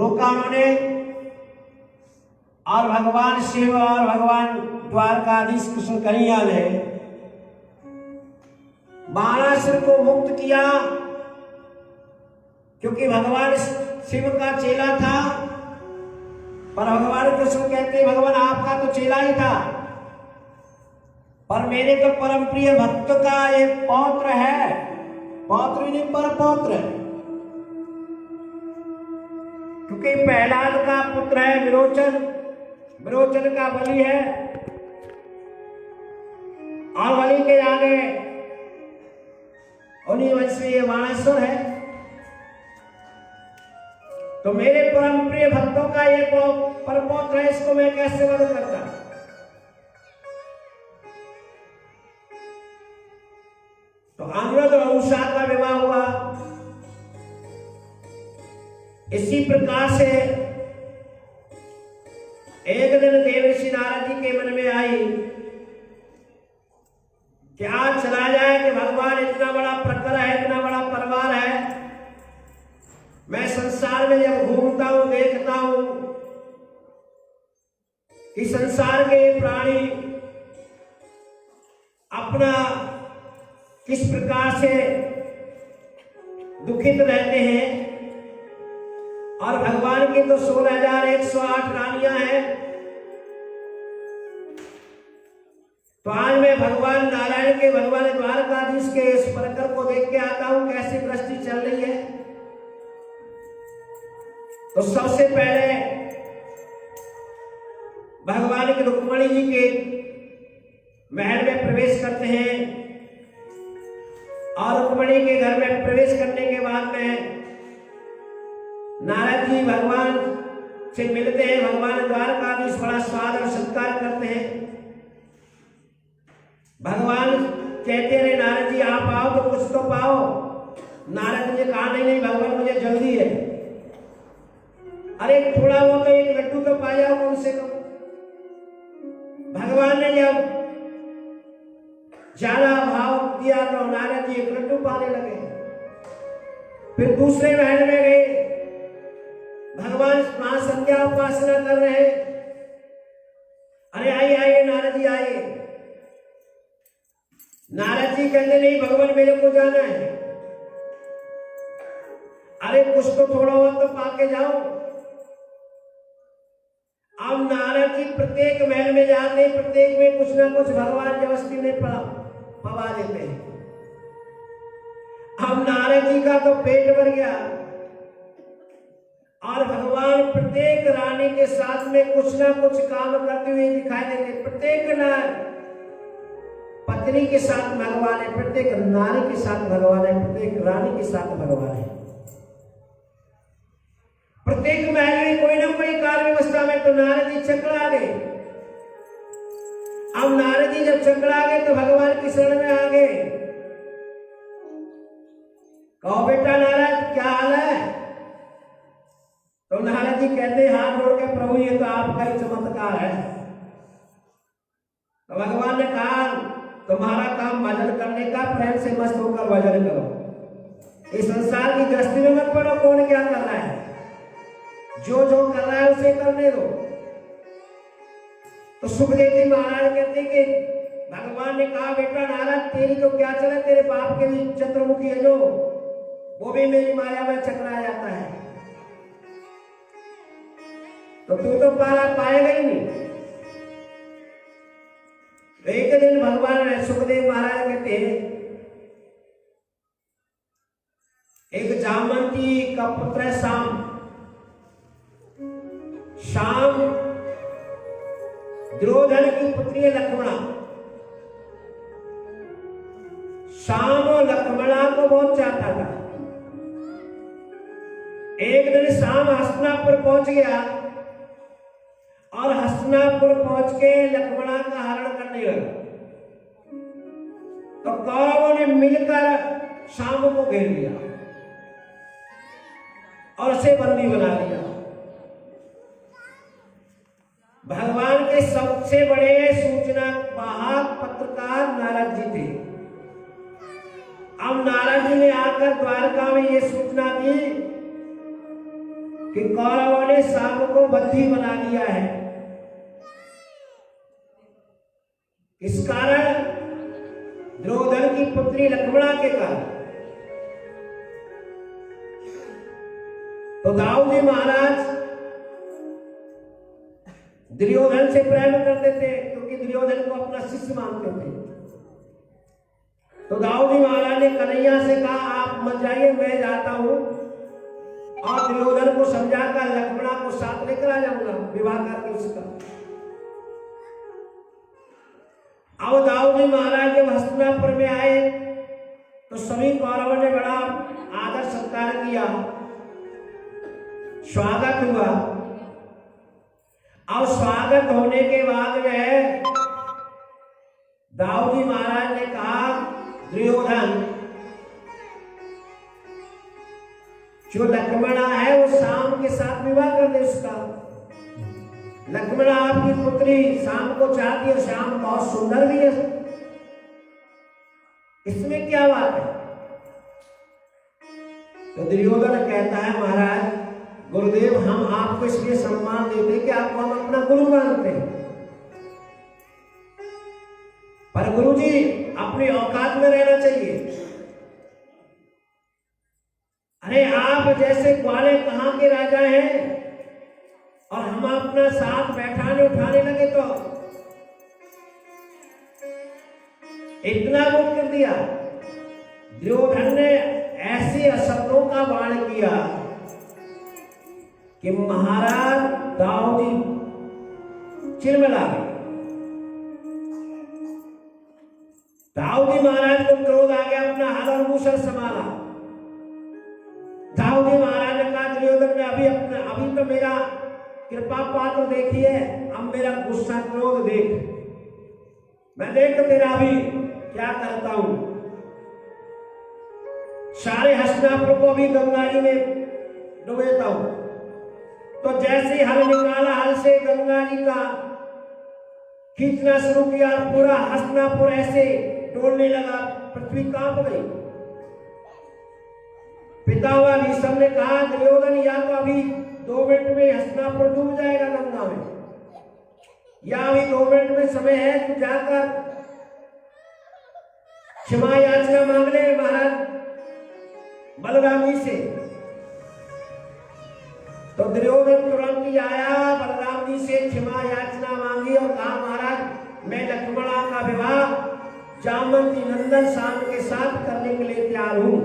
रोका उन्होंने, और भगवान शिव और भगवान द्वारकाधीश कृष्ण कन्हैया ने बाणासुर को मुक्त किया, क्योंकि भगवान शिव का चेला था। पर भगवान कृष्ण कहते भगवान आपका तो चेला ही था, पर मेरे तो परम प्रिय भक्त का ये पौत्र है, पौत्र नहीं पर पौत्र है, क्योंकि प्रहलाद का पुत्र है विरोचन, विरोचन का बलि है, और बलि के आगे उन्हीं वंश में ये बाणासुर है। तो मेरे परम प्रिय भक्तों का ये परपौत्र है, इसको मैं कैसे वध करता। तो अनुरुद्ध और उषा का विवाह हुआ। इसी प्रकार से एक दिन देवर्षि नारद जी के मन में आई कि आज चला जाए कि भगवान इतना बड़ा प्रकर है, इतना बड़ा परिवार है, मैं संसार में जब घूमता हूं देखता हूं कि संसार के प्राणी अपना किस प्रकार से दुखित रहते हैं, और भगवान की तो 16,108 रानियां हैं। तो आज मैं भगवान नारायण के, भगवान द्वारकाधीश के इस प्रकर को देख के आता हूं कैसी दृष्टि चल रही है। तो सबसे पहले भगवान की रुक्मणी जी के महल में प्रवेश करते हैं, और रुक्मणी के घर में प्रवेश करने के बाद में नारद जी भगवान से मिलते हैं। भगवान द्वारकाधीश बड़ा स्वागत और सत्कार करते हैं। भगवान कहते रहे नारद जी आप आओ तो कुछ तो पाओ। नारद जी ने कहा नहीं भगवान मुझे जल्दी है, अरे थोड़ा वो तो एक लड्डू तो पा जाओ कम से कम। भगवान ने जब ज्यादा भाव दिया तो नारद जी एक लड्डू पाने लगे। फिर दूसरे महल में गए, भगवान मां संध्या उपासना कर रहे। अरे आइए आइए नारद जी आइए। नारद जी कहते नहीं भगवान मेरे को जाना है। अरे कुछ तो थोड़ा बहुत तो पाके जाओ। अब नारद जी प्रत्येक महल में जाते, प्रत्येक में कुछ ना कुछ भगवान जबरदस्ती में पवा देते हैं। अब नारद जी का तो पेट भर गया, और भगवान प्रत्येक रानी के साथ में कुछ ना कुछ काम करते हुए दिखाई देते। प्रत्येक पत्नी के साथ भगवान है, प्रत्येक नारी के साथ भगवान है, प्रत्येक रानी के साथ भगवान है। प्रत्येक महल में कोई ना कोई कार्य व्यवस्था में तो नारद जी चकरा गए। अब नारद जी जब चकरा गए तो भगवान की शरण में आ गए। कहो बेटा नारद क्या हाल है? तो नारद जी कहते हाथ जोड़ के प्रभु ये तो आपका ही चमत्कार है। तो भगवान ने कहा तुम्हारा काम भजन करने का, प्रेम से मस्त होकर भजन करो। इस संसार की गृहस्थी में मत पड़ो, कौन क्या कर रहा है, जो जो कर रहा है उसे करने दो। तो सुखदेव जी महाराज कहते कि भगवान ने कहा बेटा नारद तेरी तो क्या चले, तेरे बाप के भी चंद्रमुखी है जो, वो भी मेरी माया में चकरा जाता है, तो तू तो पारा पाएगा ही नहीं। एक दिन भगवान सुखदेव महाराज कहते हैं एक जामवंती का पुत्र है शाम। शाम दुर्योधन की पुत्री है लक्ष्मणा। शाम और लक्ष्मणा को बहुत चाहता था। एक दिन शाम हस्तिनापुर पहुंच गया, और हस्तिनापुर पहुंच के लक्ष्मणा का हरण करने लगा। तो कौरवों ने मिलकर शाम को घेर लिया और उसे बंदी बना लिया। भगवान के सबसे बड़े सूचना वाहक पत्रकार नारद जी थे। अब नारद जी ने आकर द्वारका में ये सूचना दी कि कौरवों ने शाम को बंदी बना लिया है। इस कारण द्रोधन की पुत्री लक्ष्मणा के कारण। तो दाऊद जी महाराज दुर्योधन से प्रेम करते थे, क्योंकि दुर्योधन को अपना शिष्य मानते थे। तो दाऊद जी महाराज ने कन्हैया से कहा, आप मत जाइए, मैं जाता हूं और दुर्योधन को समझाकर लक्ष्मणा को साथ लेकर आ जाऊंगा, विवाह करके उसका। अब दाऊद जी महाराज जब हस्तिनापुर में आए तो सभी कौरवों ने बड़ा आदर सत्कार किया, स्वागत हुआ। अब स्वागत होने के बाद में दाऊद जी महाराज ने कहा, दुर्योधन जो लक्ष्मणा है वो शाम के साथ विवाह कर दे उसका। लक्ष्मणा आपकी पुत्री शाम को चाहती है, शाम बहुत सुंदर भी है, इसमें क्या बात है? तो दुर्योधन कहता है, महाराज गुरुदेव, हम आपको इसलिए सम्मान देते कि आपको हम अपना गुरु मानते हैं, पर गुरुजी अपनी औकात में रहना चाहिए। अरे आप जैसे ग्वाले कहां के राजा हैं और हम अपना साथ बैठाने उठाने लगे तो इतना वो कर दिया। दुर्योधन ने ऐसे शब्दों का बाण किया कि महाराज दाऊद चिलमिला गए। दाऊद महाराज को क्रोध आ गया, अपना हाथ और मूसल संभाला। दाऊद महाराज ने कहा, दुर्योधन ने अभी तो मेरा कृपा पात्र देखी है, अब मेरा गुस्सा क्रोध देख, मैं देख तो तेरा अभी क्या करता हूं। सारे हस्तिनापुर को भी गंगा जी में डुबेता हूं। तो जैसे हल निकाला, हल से गंगा जी का खींचना शुरू किया, पूरा हस्तिनापुर ऐसे डोलने लगा, पृथ्वी कांप गई। पितामह भीष्म ने कहा, दुर्योधन या तो अभी 2 मिनट में हस्तिनापुर डूब जाएगा गंगा में, या अभी 2 मिनट में समय है, तू जाकर क्षमा याचना मांग ले महाराज बलराम जी से। तो दुर्योधन तुरंत ही आया, बलराम जी से क्षमा याचना मांगी और कहा, महाराज मैं लक्ष्मणा का विवाह जामवंती नंदन शाम के साथ करने के लिए तैयार हूं।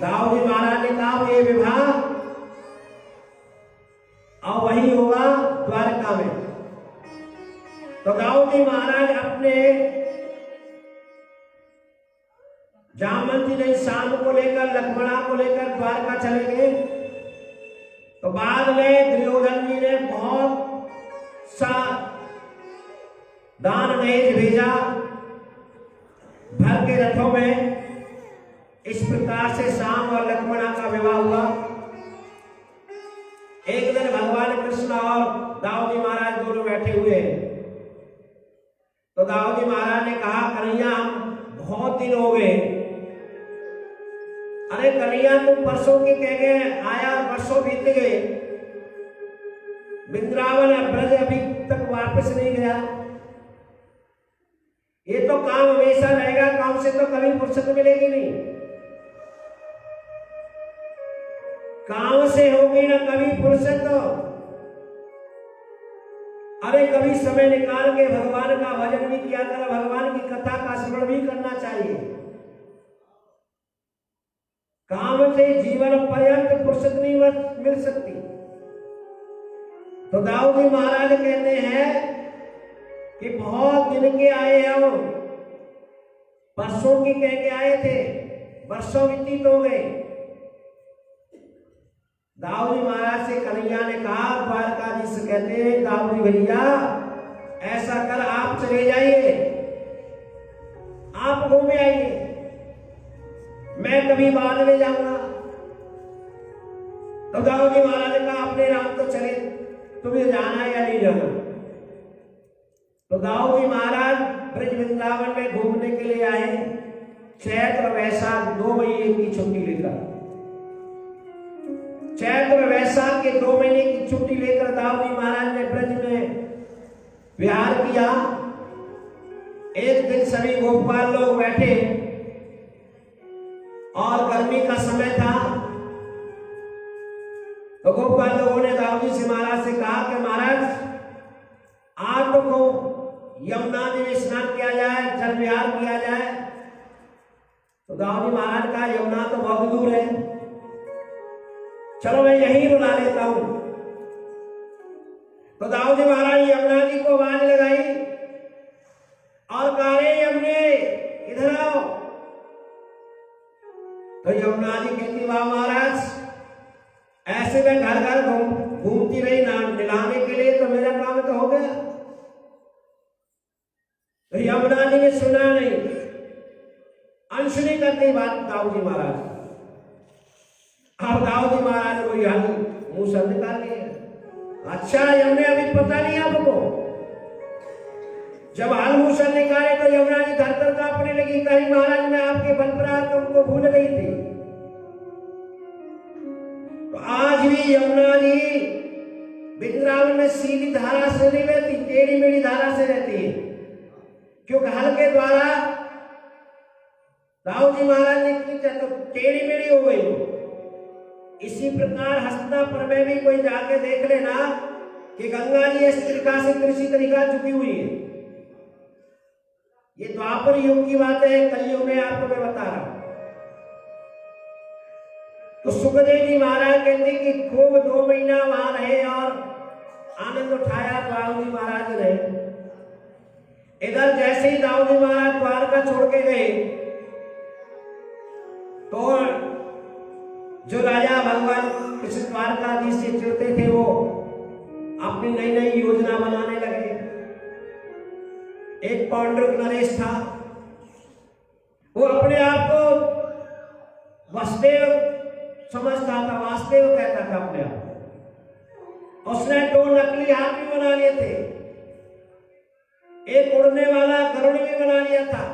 दाऊद महाराज ने कहा, ये विवाह और वही होगा द्वारका में। तो दाऊद महाराज अपने जामवंती नहीं शाम को लेकर लक्ष्मणा को लेकर द्वारका चले गए। तो बाद में दुर्योधन जी ने बहुत सा दान दहेज भेजा भर के रथों में। इस प्रकार से शाम और लक्ष्मणा का विवाह हुआ। एक दिन भगवान कृष्ण और दाऊद महाराज दोनों बैठे हुए। तो दाऊद महाराज ने कहा, कन्हैया हम बहुत दिन हो गए। अरे कन्हैया तुम परसों के कह गए आया, वर्षों बीत गए, वृंदावन ब्रज अभी तक वापस नहीं गया। ये तो काम हमेशा रहेगा, काम से तो कभी फुर्सत मिलेगी नहीं, काम से होगी ना कभी फुर्सत। अरे कभी समय निकाल के भगवान का भजन भी किया करो, भगवान की कथा का स्मरण भी करना चाहिए। काम से जीवन पर्यंत फुर्सत नहीं मिल सकती। तो दाऊद महाराज कहते हैं कि बहुत दिन के आए हम, परसों की कह के आए थे, वर्षों व्यतीत हो गए। दाऊद महाराज से कन्हैया ने कहा, द्वारकाधीश से कहते हैं, दाऊद भैया ऐसा कर आप चले जाइए, आप घूमे आइए, मैं कभी बाद में जाऊंगा। तो दाऊद महाराज ने कहा, अपने राम तो चले, तुम्हें जाना या नहीं जाना। तो दाऊद महाराज ब्रज वृंदावन में घूमने के लिए आए, चैत्र वैशाख 2 महीने की छुट्टी लेकर, चैत्र वैशाख के 2 महीने की छुट्टी लेकर दाऊद जी महाराज ने ब्रज में विहार किया। एक दिन सभी गोपाल लोग बैठे और गर्मी का समय था, तो गोपाल लोगों ने दाऊद जी से महाराज से कहा कि महाराज आज तो यमुना जी में स्नान किया जाए, जल विहार किया जाए। तो दाऊद जी महाराज कहा यमुना तो बहुत दूर है, चलो मैं यहीं बुला लेता हूं। तो दाऊद जी महाराज यमुना जी को आवाज लगाई और कहा रे यमुने इधर आओ। तो यमुना जी कहती वाह महाराज, ऐसे में घर घर घूमती रही ना नहलाने के लिए, तो मेरा काम तो हो गया। तो यमुना जी ने सुना नहीं, अनसुनी करती बात दाऊद जी महाराज। अब दाऊद जी महाराज को यह मुंह से निकाल लिया, अच्छा यमुने अभी पता नहीं आपको। जब हाल मुंह से निकाले तो यमुना जी धरतर कांपने लगी, कहीं महाराज मैं आपके बल पराक्रम को भूल गई थी। तो आज भी यमुना जी वृंदावन में सीधी धारा से नहीं रहती, टेढ़ी मेढ़ी धारा से रहती है, क्योंकि हल के द्वारा दाऊद जी महाराज ने खींचा तो टेढ़ी मेढ़ी हो गई। इसी प्रकार हस्तिनापुर में भी कोई जाके देख लेना कि गंगा जी इस तरीका से कृषि तरीका चुकी हुई है। ये द्वापर युग की बात है, कलयुग में आपको मैं बता रहा हूं। तो सुखदेव जी महाराज कहते कि खूब 2 महीना वहां रहे और आनंद उठाया दाऊद जी महाराज ने। इधर जैसे ही दाऊद जी महाराज द्वारका छोड़ के गए तो जो राजा भगवान कृष्ण द्वारकाधीश से चिढ़ते थे वो अपनी नई नई योजना बनाने लगे। एक पांडुरंग नरेश था, वो अपने आप को वासुदेव समझता था, वासुदेव कहता था अपने आप। उसने 2 नकली हाथी बना लिए थे, एक उड़ने वाला गरुड़ भी बना लिया था,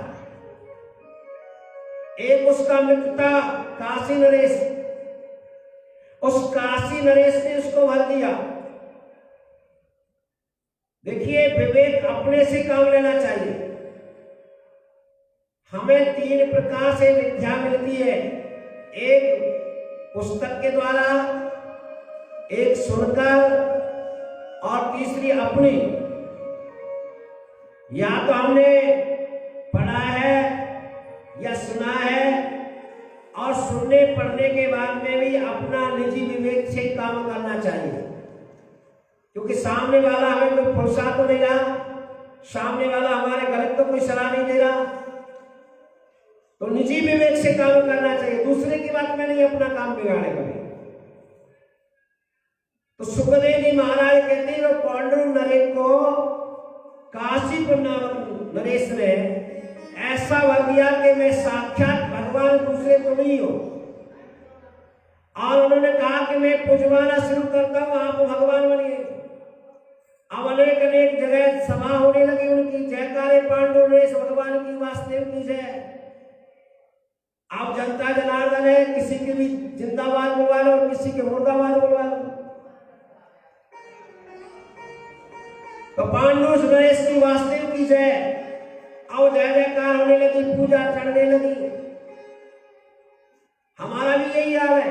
एक उसका मित्र था काशी नरेश, उस काशी नरेश ने उसको भर दिया। देखिए विवेक अपने से काम लेना चाहिए। हमें 3 प्रकार से विद्या मिलती है, एक पुस्तक के द्वारा, एक सुनकर और तीसरी अपनी। या तो हमने पढ़ा है या सुना है, और सुनने पढ़ने के बाद में भी अपना निजी विवेक से काम करना चाहिए, क्योंकि सामने वाला हमें कोई फुर्सा तो नहीं रहा, सामने वाला हमारे गलत तो कोई सलाह नहीं दे रहा, तो निजी विवेक से काम करना चाहिए, दूसरे की बात में नहीं अपना काम बिगाड़े कभी। तो सुखदेव जी महाराज कहते हैं पांडुरंग नरेश को काशीपुर नामक नरेश ने ऐसा वर दिया कि मैं साक्षात भगवान, दूसरे तो नहीं हो। और उन्होंने कहा कि मैं पूजवाना शुरू करता हूं, आप भगवान बनिए। अब अनेक अनेक जगह सभा होने लगी उनकी, जयकारे पांडुरंग नरेश भगवान की, वासुदेव की जय। अब जनता जनार्दन है, किसी की भी जिंदाबाद बोलवा लो और किसी के मुर्दाबाद बोलवा लो। तो पांडुरंग नरेश की, वासुदेव की जय, और जय जयकार होने लगी, पूजा चढ़ने लगी। हमारा भी यही हाल है,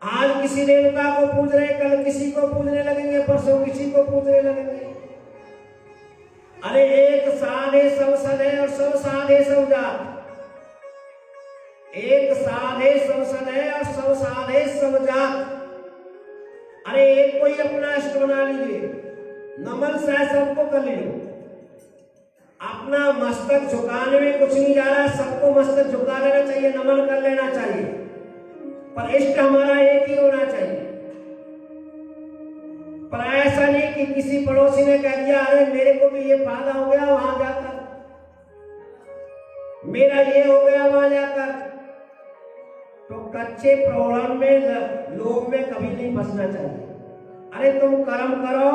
आज किसी देवता को पूज रहे, कल किसी को पूजने लगेंगे, परसों किसी को पूजने लगेंगे। अरे एक साधे सब सद है और सब साधे सब जात। एक साधे सब सद है और सब साधे सब जात। अरे एक कोई अपना इष्ट बना लीजिए, नमन से सबको कर लीजिए। अपना मस्तक झुकाने में कुछ नहीं जा रहा, सबको मस्तक झुका लेना चाहिए, नमन कर लेना चाहिए, पर इष्ट हमारा एक ही होना चाहिए। पर ऐसा नहीं कि किसी पड़ोसी ने कह दिया अरे मेरे को भी ये फायदा हो गया वहां जाकर, मेरा ये हो गया वहां जाकर। तो कच्चे प्रलोभन में, लोभ में कभी नहीं फंसना चाहिए। अरे तुम कर्म करो,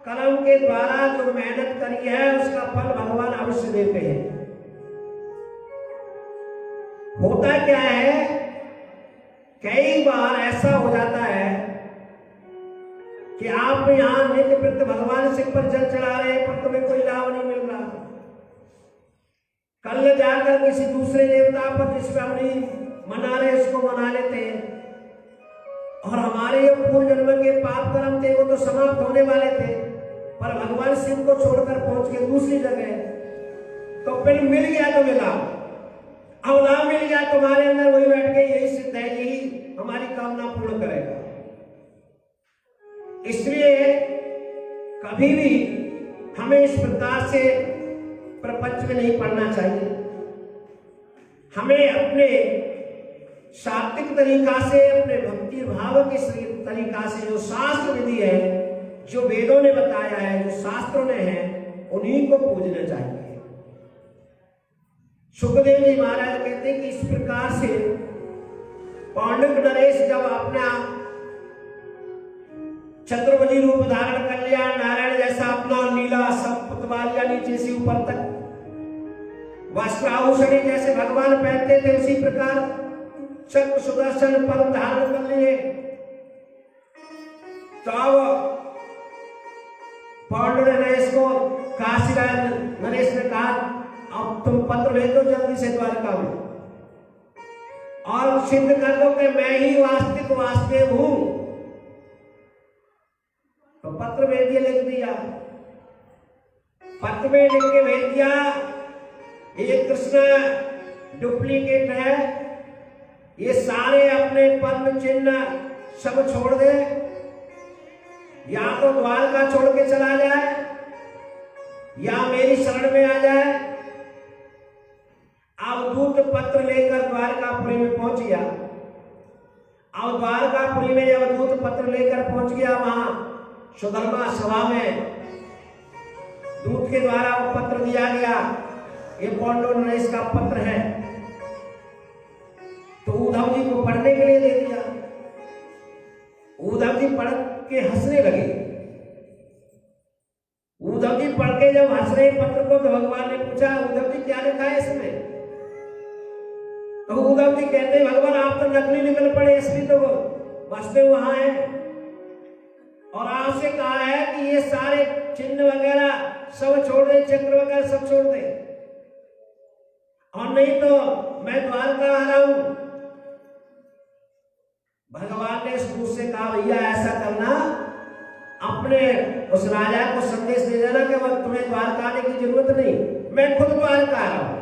कर्म के द्वारा जो मेहनत करी है उसका फल भगवान अवश्य देते हैं। होता क्या है, कई बार ऐसा हो जाता है कि आप यहां नित्य प्रति भगवान शिव पर जल चढ़ा रहे हैं, पर तुम्हें कोई लाभ नहीं मिल रहा। कल जाकर किसी दूसरे देवता पर जिसमें हम नहीं मना रहे उसको मना लेते हैं, और हमारे जो पूर्व जन्म के पाप कर्म थे वो तो समाप्त होने वाले थे, पर भगवान शिव को छोड़कर पहुंच गए दूसरी जगह। तो फिर मिल गया तो मिला, अब ना मिल गया तुम्हारे अंदर वही बैठ गए, यही सिद्ध है, यही हमारी कामना पूर्ण करेगा। इसलिए कभी भी हमें इस प्रकार से प्रपंच में नहीं पड़ना चाहिए। हमें अपने सात्विक तरीका से, अपने भक्ति भाव के तरीका से जो शास्त्र विधि है, जो वेदों ने बताया है, जो शास्त्रों ने है, उन्हीं को पूजना चाहिए। सुखदेव जी महाराज कहते हैं कि इस प्रकार से पांडव नरेश जब अपना छत्रपति रूप धारण कर लिया, नारायण जैसा अपना नीला सब पुतवालिया नीचे से ऊपर तक वस्त्राभूषण जैसे भगवान पहनते थे, उसी प्रकार चक्र सुदर्शन पद्म धारण कर लिए। तो अब पांडु नरेश को काशीराज नरेश ने कहा, अब तुम पत्र भेजो जल्दी से द्वारका में और सिद्ध कर दो कि मैं ही वास्तविक वासुदेव हूं। तो पत्र भेज दिया, लिख दिया, पत्र में लिख के भेज दिया, ये कृष्ण डुप्लीकेट है, ये सारे अपने पद्म चिन्ह सब छोड़ दे, या तो द्वारका छोड़ के चला जाए या मेरी शरण में आ जाए। अब दूत पत्र लेकर द्वारकापुरी में पहुंच गया। अब द्वारकापुरी में जब दूत पत्र लेकर पहुंच गया, वहां सुधर्मा सभा में दूत के द्वारा वो पत्र दिया गया, ये पांडु नरेश का पत्र है। तो उद्धव जी को पढ़ने के लिए दे दिया। उद्धव जी पढ़ के हंसने लगे। उद्धव जी पढ़ के जब हंस रहे पत्र को, तो भगवान ने पूछा, उद्धव जी क्या लिखा है इसमें? तो उद्धव जी कहते हैं, भगवान आप तो नकली निकल पड़े, असली तो वास्तव वहां है, और आपसे कहा है कि ये सारे चिन्ह वगैरह सब छोड़ दे, चक्र वगैरह सब छोड़ दे, और नहीं तो मैं द्वारका आ रहा हूं। भगवान ने इस दूत से कहा, भैया ऐसा करना, अपने उस राजा को संदेश दे देना कि वह तुम्हें द्वारका आने की जरूरत नहीं, मैं खुद द्वारका आ रहा हूं।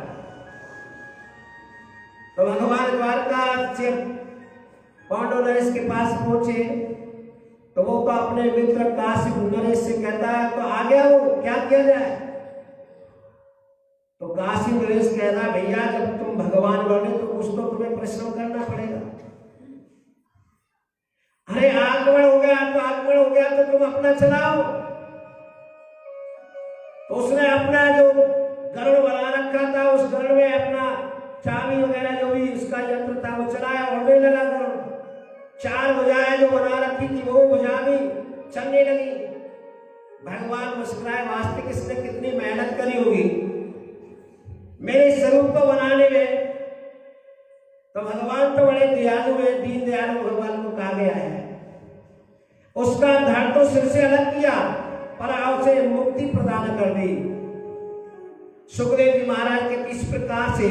तो भगवान द्वारका से पांडु नरेश के पास पहुंचे, तो वो तो अपने मित्र काशी नरेश से कहता है, तो आ गया वो, क्या किया जाए? तो काशी नरेश कहता, भैया जब तुम भगवान बने तो कुछ तो तुम्हें परिश्रम करना पड़ेगा। अरे आगमन हो गया तो आगमन हो गया, तो तुम अपना चलाओ। तो उसने अपना जो गरुड़ बना रखा था, उस गरुड़ में अपना चाबी वगैरह जो भी उसका यंत्र था वो चलाया, उड़ने लगा गरुड़। 4 भुजाएं जो बना रखी थी वो भुजा भी चलने लगी। भगवान मुस्कुराए, वास्तविक इसने कितनी मेहनत करी होगी मेरे स्वरूप को बनाने में। तो भगवान तो बड़े दयालु है, दीन दयालु भगवान को कहा गया है। उसका धड़ तो सिर से अलग किया, पर उसे मुक्ति प्रदान कर दी। सुखदेव जी महाराज के इस प्रकार से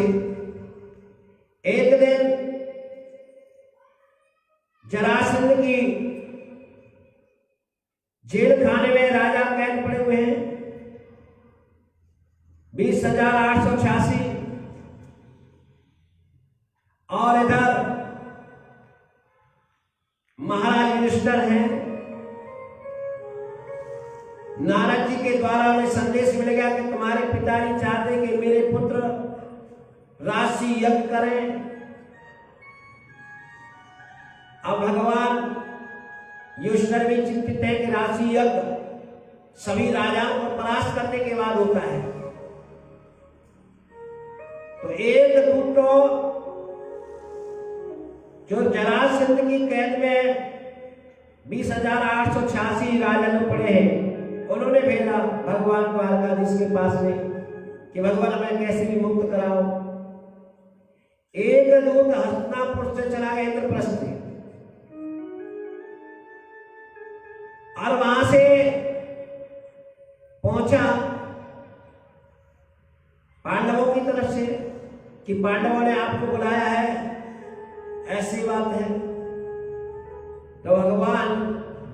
एक दिन जरासंध की जेल खाने में राजा कैद पड़े हुए हैं, 20,886, और इधर महाराज युधिष्ठिर हैं। नारद जी के द्वारा उन्हें संदेश मिल गया कि तुम्हारे पिताजी चाहते कि मेरे पुत्र राशि यज्ञ करें। अब भगवान युधिष्ठिर भी चिंतित है कि राशि यज्ञ सभी राजाओं को परास्त करने के बाद होता है। तो एक दूत तो जो जरासंध की कैद में 20,886 राजा जो पड़े हैं, उन्होंने भेजा भगवान द्वारकाधीश के पास में कि भगवान हमें कैसे भी मुक्त कराओ। एक इंद्रदूत हस्तिनापुर से चला गया इंद्रप्रस्थ से, और वहां से पहुंचा पांडवों की तरफ से कि पांडवों ने आपको बुलाया है, ऐसी बात है। तो भगवान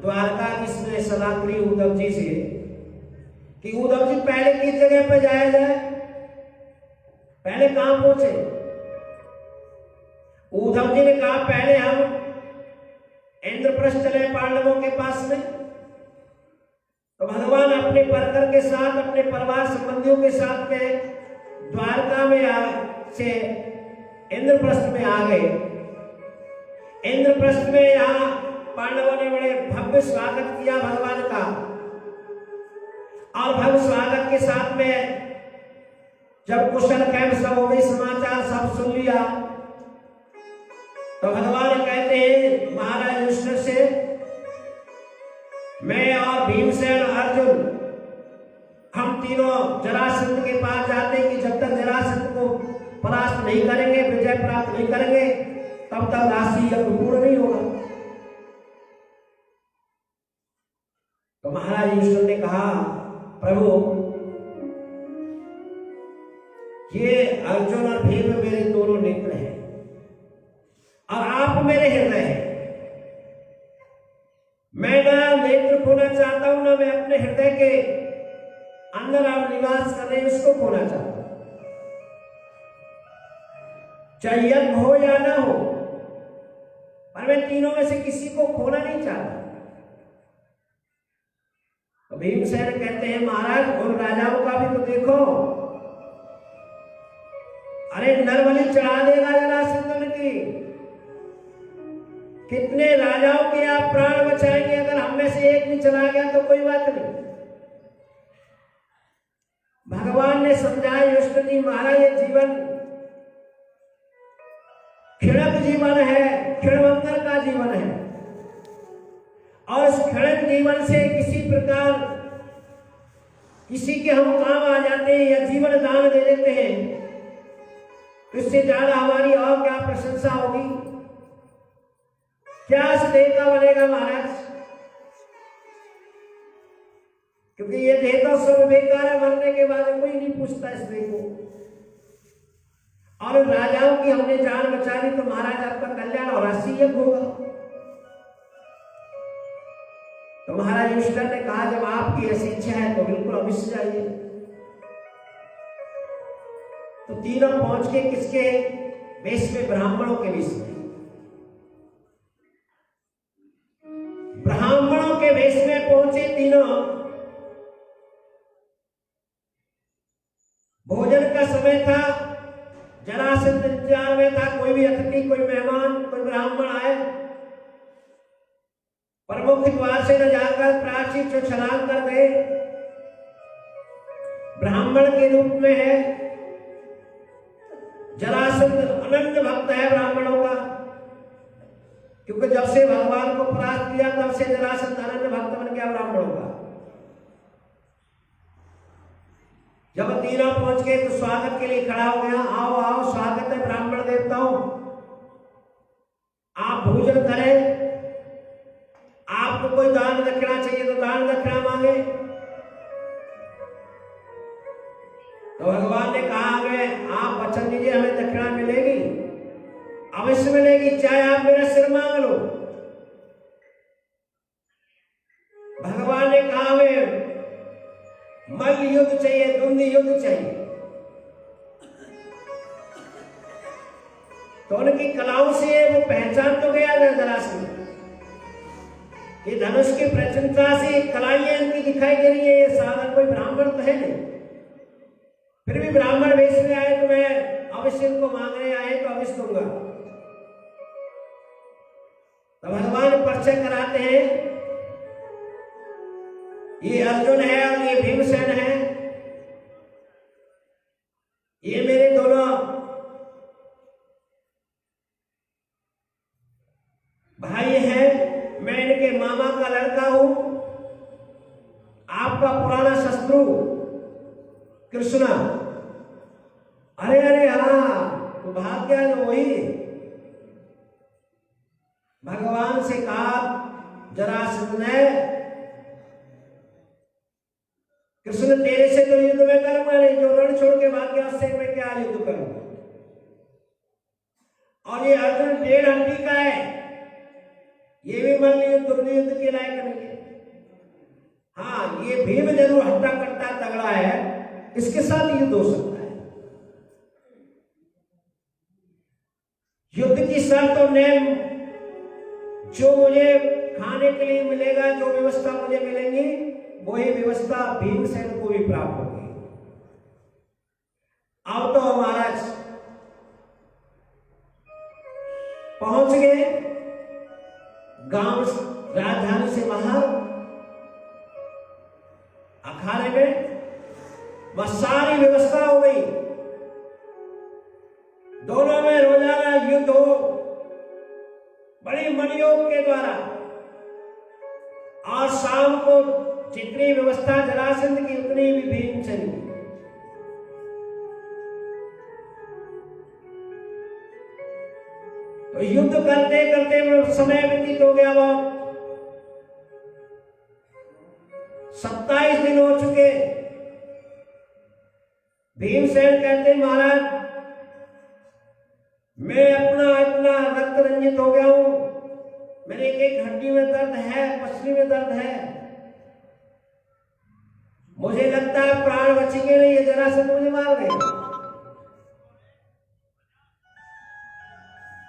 द्वारका की सलाह करी उद्धव जी से कि उद्धव जी पहले किस जगह पर जाया जाए, पहले कहां पहुंचे। उद्धव जी ने कहा पहले हम इंद्रप्रस्थ चले पांडवों के पास में। तो भगवान अपने परकर के साथ, अपने परिवार संबंधियों के साथ में द्वारका में से इंद्रप्रस्थ में आ गए। इंद्रप्रस्थ में यहाँ पांडवों ने बड़े भव्य स्वागत किया भगवान का, और भव्य स्वागत के साथ में जब कुशल क्षेम सब हो गई, समाचार सब सुन लिया, तो भगवान कहते हैं महाराज युधिष्ठिर से, मैं और भीमसेन अर्जुन हम तीनों जरासंध के पास जाते कि जब तक जरासंध को परास्त नहीं करेंगे, विजय प्राप्त नहीं करेंगे, तब तक राशि यज्ञ पूर्ण नहीं होगा। तो महाराज युधिष्ठिर ने कहा प्रभु, ये अर्जुन और भीम मेरे दोनों नेत्र हैं और आप मेरे हृदय हैं। मैं ना नेत्र खोना चाहता हूं, ना मैं अपने हृदय के अंदर आप निवास कर रहे हैं उसको खोना चाहता हूं। चाहे यज्ञ हो या ना हो, पर मैं तीनों में से किसी को खोना नहीं चाहता। तो भीमसेन कहते हैं महाराज उन राजाओं का भी तो देखो, अरे नरबलि चढ़ा देगा जरासंध की, कितने राजाओं के आप प्राण बचाएंगे। अगर हम में से एक भी चला गया तो कोई बात नहीं। भगवान ने समझाया युधिष्ठिर जी महाराज ये जीवन क्षणिक जीवन है, क्षणभंगर का जीवन है, और इस क्षणिक जीवन से किसी प्रकार किसी के हम काम आ जाते हैं या जीवन दान दे देते हैं, तो इससे ज्यादा हमारी और क्या प्रशंसा होगी, क्या इस देह का बनेगा महाराज। क्योंकि ये देह तो सब बेकार है, मरने के बाद कोई नहीं पूछता इस देह को। और राजाओं की हमने जान बचा ली तो महाराज आपका कल्याण और राशि यज्ञ होगा। तो महाराज युधिष्ठिर ने कहा जब आपकी ऐसी इच्छा है तो बिल्कुल अवश्य जाइए। तो तीनों पहुंच के किसके वेश में, ब्राह्मणों के वेश में, ब्राह्मणों के वेश में पहुंचे तीनों। भोजन का समय था, जरासंध इंतजार में था, कोई भी अतिथि, कोई मेहमान, कोई ब्राह्मण आए, प्रमुख द्वार से न जाकर प्राचीन से छलांग कर गए। ब्राह्मण के रूप में है, जरासंध अनन्य भक्त है ब्राह्मणों का, क्योंकि जब से भगवान को परास्त किया तब से जरासंध अनन्य भक्त बन गया ब्राह्मणों का। जब तीनों पहुंच गए तो स्वागत के लिए खड़ा हो गया, आओ आओ स्वागत है ब्राह्मण देवताओं, आप भोजन करें, आपको कोई दान दक्षिणा चाहिए तो दान दक्षिणा मांगे। तो भगवान ने कहा हमें आप वचन दीजिए, हमें दक्षिणा मिलेगी, अवश्य मिलेगी, चाहे आप मेरा सिर मांग लो। भगवान ने कहा हमें मल्ल युद्ध चाहिए, द्वंद्व युद्ध चाहिए। तो उनकी कलाओं से वो पहचान तो गया जरासंध, ये धनुष की प्रचंडता से कलाइयां इनकी दिखाई दे रही है, ये साधारण कोई ब्राह्मण तो है नहीं। फिर भी ब्राह्मण वेश में आए तो मैं अवश्य इनको मांगने आए तो अवश्य दूंगा। तो भगवान परिचय कराते हैं, ये अर्जुन है और ये भीमसेन है, ये मेरे दोनों भाई हैं, मैं इनके मामा का लड़का हूं, आपका पुराना शत्रु कृष्णा। अरे अरे हाँ, तो भाग गया वही करूंगा। और ये अर्जुन 1.5 हड्डी का है, ये भी मान लीजिए दुर्ग युद्ध के लायक नहीं है। हाँ, ये भीम जरूर हट्टा कट्टा तगड़ा है, इसके साथ युद्ध हो सकता है। युद्ध की शर्त और नेम, जो मुझे खाने के लिए मिलेगा, जो व्यवस्था मुझे मिलेंगी, वही व्यवस्था भीमसेन को भी प्राप्त होगी। अब तो महाराज पहुंच गए गांव, राजधानी से बाहर अखाड़े में, वह सारी व्यवस्था हो गई। दोनों में रोजाना युद्ध हो, बड़ी मनयोग के द्वारा। और शाम को जितनी व्यवस्था जरासंध की, उतनी भी भीमसेन की। तो युद्ध करते करते समय व्यतीत हो गया। बहुत 27 दिन हो चुके। भीमसेन कहते महाराज, मैं अपना इतना रक्त रंजित हो गया हूं, मेरे एक हड्डी में दर्द है, पसली में दर्द है, मुझे लगता है प्राण बचेंगे नहीं, ये जरासंध मुझे मार देगा।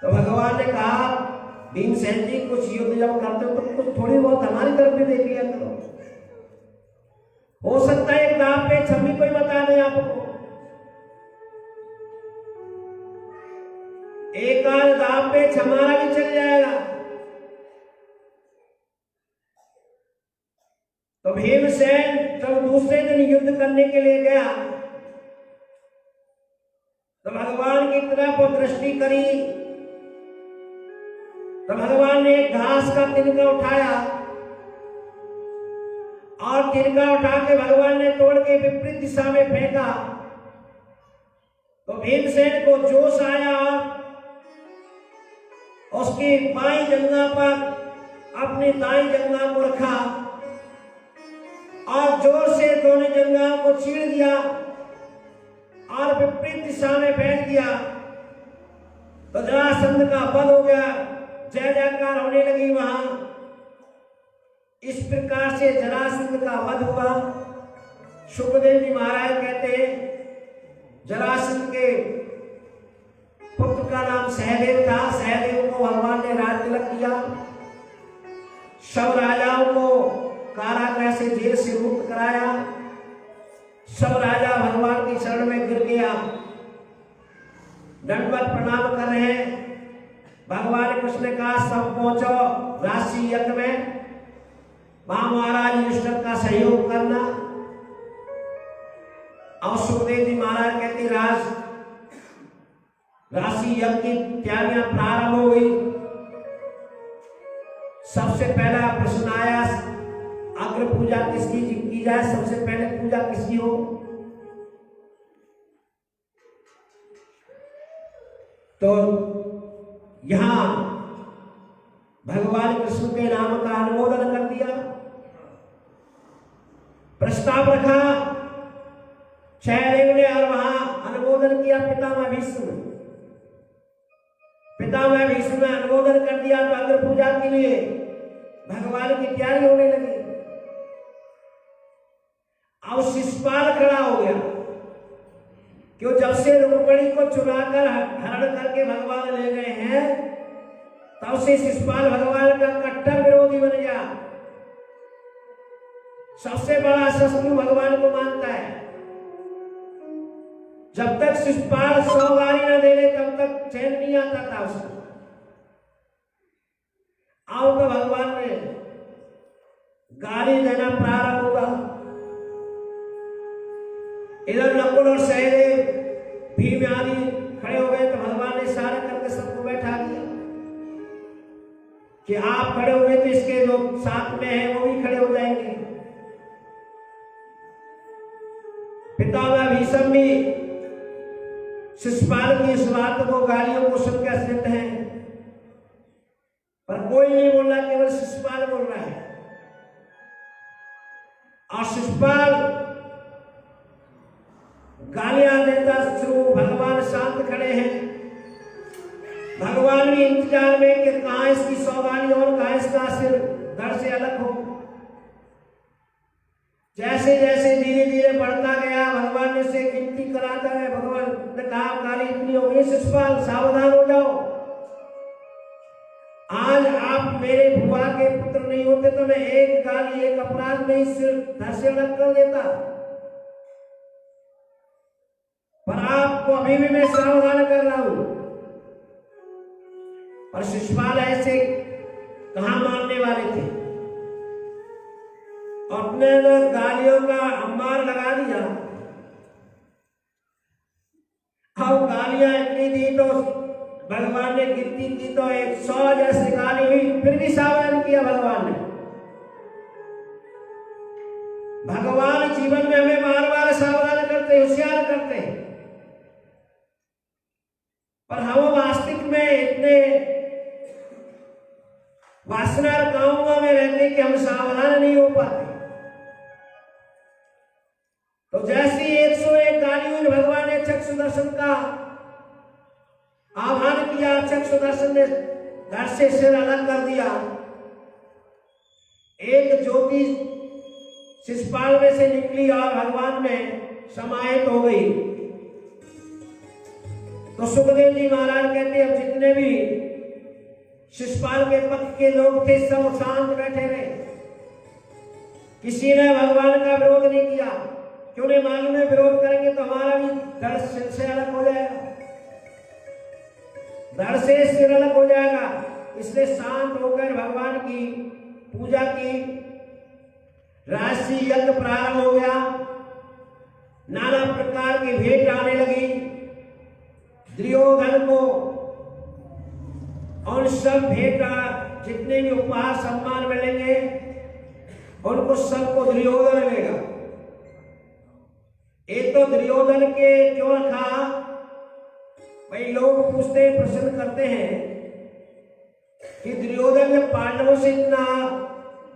तो भगवान ने कहा, भीमसेन जी, कुछ युद्ध जब करते हो तो कुछ थोड़ी बहुत हमारी तरफ भी देख लिया करो। हो सकता है एक दांव पे छवि कोई बता दे आपको, एक आध दांव पे हमारा भी चल जाएगा। तो भीमसेन जब दूसरे दिन युद्ध करने के लिए गया, तो भगवान की तरफ वो दृष्टि करी। तो भगवान ने एक घास का तिनका उठाया, और तिनका उठा के भगवान ने तोड़ के विपरीत दिशा में फेंका। तो भीमसेन को जोश आया, उसकी बाई जंघा पर अपनी दाई जंघा को रखा और जोर से दोनों जंघा को चीर दिया और विपरीत दिशा में फेंक दिया। तो जरासंध का वध हो गया, जय जयकार होने लगी वहां। इस प्रकार से जरासंध का वध हुआ। सुखदेव जी महाराज कहते हैं, जरासंध के पुत्र का नाम सहदेव था। सहदेव को भगवान ने राज तिलक किया, सब राजाओं को कारागृह से, जेल से मुक्त कराया। सब राजा भगवान की शरण में गिर गया, दंडवत प्रणाम कर रहे हैं। भगवान कृष्ण ने कहा, सब पहुंचो राशि यज्ञ में, वहां महाराज युष्टक का सहयोग करना। और सुखदेव जी महाराज कहते, राशि यज्ञ की तैयारियां प्रारंभ हो गई। सबसे पहला प्रश्न आया, अग्र पूजा किसकी की जाए, सबसे पहले पूजा किसकी हो। तो यहां भगवान कृष्ण के नाम का अनुमोदन कर दिया, प्रस्ताव रखा 6 देव ने, और वहां अनुमोदन किया पितामह भीष्म। पितामह भीष्म ने अनुमोदन कर दिया। तो अग्र पूजा के लिए भगवान की तैयारी होने लगी। अब शिशुपाल खड़ा हो गया, क्यों जब से रुक्मिणी को चुराकर हरण करके भगवान ले गए हैं, तब से शिशुपाल भगवान का कट्टर विरोधी बन गया। सबसे बड़ा शत्रु भगवान को मानता है। जब तक शिशुपाल 100 गाली न दे ले, तब तक चैन नहीं आता था उसको। आओ तो भगवान ने गाली देना प्रारंभ हुआ। इधर नकुल और सहदेव, भीम आदि खड़े हो गए। तो भगवान ने इशारा करके सबको बैठा दिया कि आप खड़े हुए तो इसके जो साथ में है वो भी खड़े हो जाएंगे। पितामह भीष्म भी शिशुपाल की इस बात को, गालियों को सुनकर हंसते हैं, पर कोई नहीं बोल रहा, केवल शिशुपाल बोल रहा है। और शिशुपाल गालियां देता शुरू, भगवान भी इंतजार में कि कहां इसकी सौगानी और कहां इसका सिर धड़ से अलग हो। जैसे जैसे धीरे धीरे बढ़ता गया, भगवान ने से गिनती कराता है। भगवान ने कहा काली इतनी हो गई, शिशुपाल सावधान हो जाओ। आज आप मेरे भुआ के पुत्र नहीं होते तो मैं एक गाली एक अपराध में इस सिर धड़ से अलग कर देता, पर आपको अभी भी मैं सावधान कर रहा हूं। और शिशुपाल ऐसे कहां मानने वाले थे, अपने गालियों का अंबार लगा दिया। अब गालियां इतनी दी तो भगवान ने गिनती की तो 100 जैसे गाली हुई, फिर भी सावधान किया भगवान ने। भगवान जीवन में हमें बार बार सावधान करते, होशियार करते, पर हम वास्तविक में इतने वासना और कामों में रहते कि हम सावधान नहीं हो पाते। तो जैसी 101 गाली हुई, भगवान ने चक्षु दर्शन का आह्वान किया। चक्षु दर्शन ने धड़ से सिर अलग कर दिया। एक ज्योति शिशुपाल में से निकली और भगवान में समाहित हो गई। तो सुखदेव जी महाराज कहते अब जितने भी शिशुपाल के पक्ष के लोग थे सब शांत बैठे रहे, किसी ने भगवान का विरोध नहीं किया। क्यों नहीं मालूम है, विरोध करेंगे तो हमारा भी धड़ से अलग हो जाएगा, धड़ से सिर अलग हो जाएगा। इसलिए शांत होकर भगवान की पूजा की। राजसी यज्ञ प्रारंभ हो गया, नाना प्रकार की भेंट आने लगी दुर्योधन को। और सब भेंट जितने भी उपहार सम्मान मिलेंगे उनको सबको दुर्योधन लेगा। एक तो दुर्योधन के क्यों रखा, भाई लोग पूछते प्रश्न करते हैं कि दुर्योधन ने पांडवों से इतना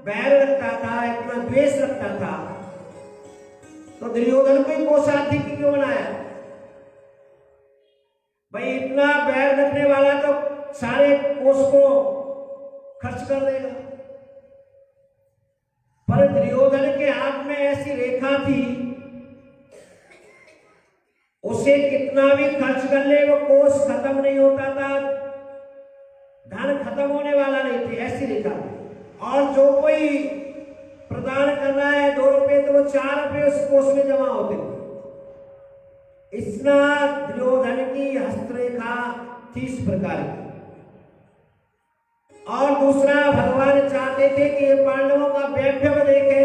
बैर रखता था, इतना द्वेष रखता था, तो दुर्योधन को ही कोषाध्यक्ष क्यों बनाया? भाई इतना बैर रखने वाला तो सारे कोष को खर्च कर देगा। पर दुर्योधन के हाथ में ऐसी रेखा थी, उसे कितना भी खर्च कर ले वो कोष खत्म नहीं होता था, धन खत्म होने वाला नहीं थी, ऐसी रेखा थी। और जो कोई प्रदान कर रहा है 2 रुपए तो वो 4 रुपए उस कोष में जमा होते थे। इतना दुर्योधन की हस्तरेखा थी इस प्रकार की। और दूसरा, भगवान चाहते थे कि ये पांडवों का वैभव देखे,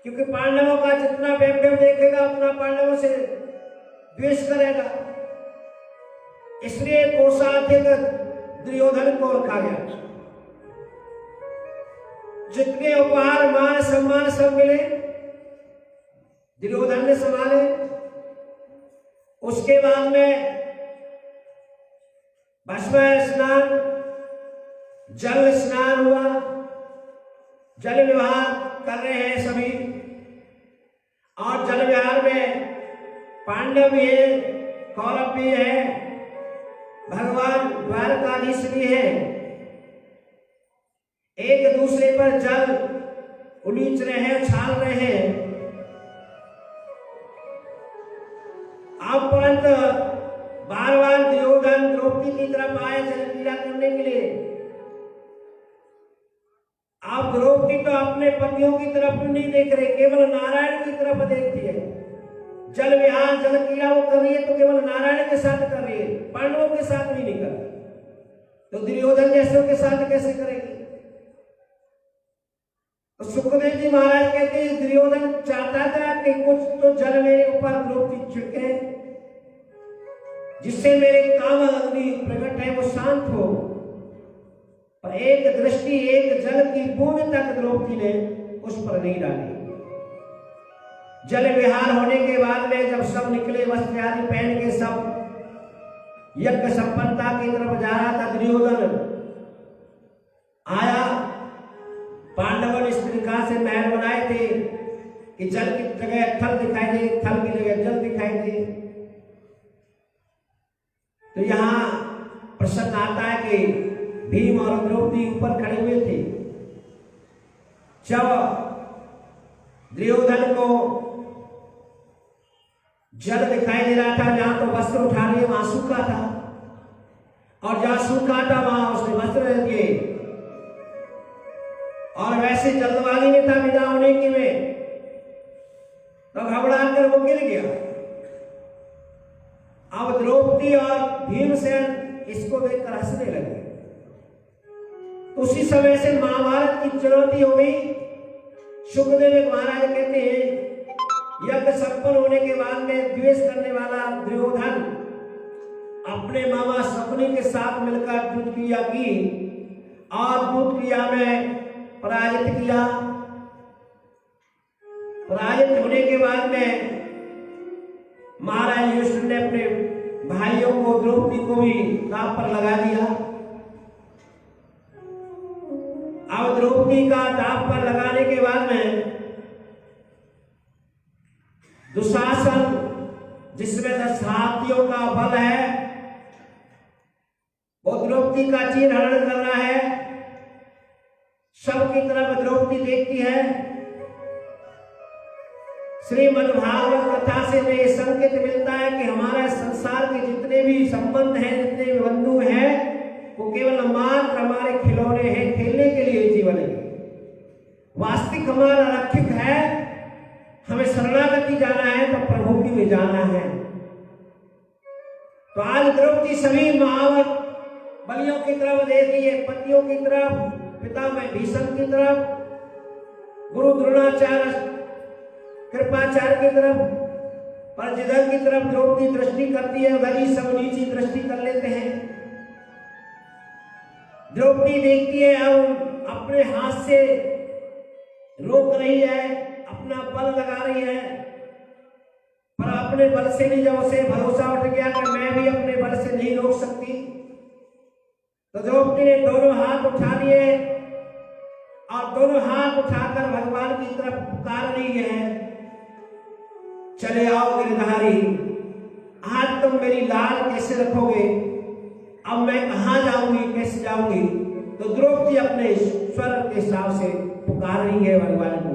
क्योंकि पांडवों का जितना वैभव देखेगा उतना पांडवों से द्वेष करेगा। इसलिए कोषाध्यक्ष दुर्योधन को रखा गया। जितने उपहार मान सम्मान सब मिले दुर्योधन ने संभाले। उसके बाद में भस्म स्नान, जल स्नान हुआ, जल विहार कर रहे हैं सभी। और जल विहार में पांडव भी है, कौरव भी है, भगवान द्वारकाधीश भी है। एक दूसरे पर जल उलीच रहे हैं, छाल रहे हैं। अब परंतु बार बार दुर्योधन द्रौपदी की तरफ आए जल क्रीड़ा करने के लिए। आप द्रौपदी तो अपने पतियों की तरफ नहीं देख रहे, केवल नारायण की तरफ देखती है। जल विहार जल क्रीड़ा वो कर रही है तो केवल नारायण के साथ कर रही है, पांडवों के साथ भी नहीं कर रही। तो दुर्योधन जैसों के साथ कैसे करेगी? तो सुखदेव जी महाराज कहते हैं दुर्योधन चाहता था कि कुछ तो जल मेरे ऊपर द्रौपदी छिड़के, जिससे मेरे काम अग्नि प्रकट है वो शांत हो। पर एक दृष्टि, एक जल की बूंद तक द्रौपदी ने उस पर नहीं डाली। जल विहार होने के बाद में जब सब निकले वस्त्र आदि पहन के, सब यज्ञ संपन्नता की तरफ जा रहा था, दुर्योधन आया। पांडवों ने इस तरीका से महल बनाए थे कि जल की जगह थल दिखाई दे, थल की जगह जल दिखाई दे। तो यहां प्रसंग आता है कि भीम और द्रौपदी ऊपर खड़े हुए थे। जब दुर्योधन को जल दिखाई दे रहा था, जहां तो वस्त्र उठा लिए वहां सूखा था, और जहां सूखा था वहां उसने वस्त्र दे दिए, और वैसे जल्दबाजी में था विदा होने की में, तो घबरा कर वो गिर गया। अब द्रौपदी और भीमसेन इसको देखकर हंसने लगे। उसी समय से महाभारत की चुनौती हो गई। सुखदेव महाराज कहते हैं यज्ञ संपन्न होने के बाद में द्वेष करने वाला दुर्योधन अपने मामा शकुनी के साथ मिलकर युद्ध क्रिया की और युद्ध क्रिया में पराजित किया। पराजित होने के बाद में महाराज युधिष्ठिर ने अपने भाइयों को, द्रौपदी को भी दांव पर लगा दिया। अब द्रौपदी का दांव पर लगाने के बाद में दुशासन, जिसमें 10 हाथियों का बल है, वो द्रौपदी का चीर हरण कर रहा है। सबकी तरफ द्रौपदी देखती है। श्रीमद् भागवत कथा से ये संकेत मिलता है कि हमारा संसार के जितने भी संबंध हैं, जितने भी बंधु हैं, वो केवल मात्र हमारे खिलौने हैं, खेलने के लिए जीवन है। वास्तविक हमारा रक्षक है। हमें शरणागति जाना है तो प्रभु की में जाना है। तो आज द्रौपदी सभी महावत बलियों की तरफ देख रही है, पतियों की तरफ, पिता में भीष्म की तरफ, गुरु द्रोणाचार्य कृपाचार्य की तरफ, पर जिधर की तरफ द्रौपदी दृष्टि करती है उधर ही सब नीची दृष्टि कर लेते हैं। द्रौपदी देखती है, अब अपने हाथ से रोक रही है, अपना बल लगा रही है, पर अपने बल से भी जब उसे भरोसा उठ गया कि मैं भी अपने बल से नहीं रोक सकती, तो द्रौपदी ने दोनों हाथ उठा लिए और दोनों हाथ उठाकर भगवान की तरफ पुकार रही है, चले आओ गिरधारी, आज तुम मेरी लाल कैसे रखोगे, अब मैं कहां जाऊंगी, कैसे जाऊंगी। तो द्रौपदी अपने स्वर के हिसाब से पुकार रही है भगवान को।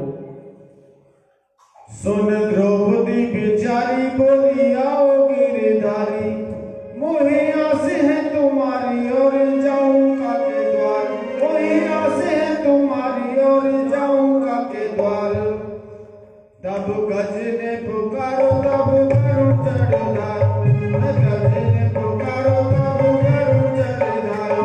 सुन द्रौपदी बेचारी बोली, आओ गिरधारी, मोहे आस है तुम्हारी और जाऊंगा के द्वार, मोहे आस है तुम्हारी और जाऊंगा के द्वार। तब गज ने पुकारो तब गरुड़ चढ़ धार, गज ने पुकारो तब गरुड़ चढ़ धार।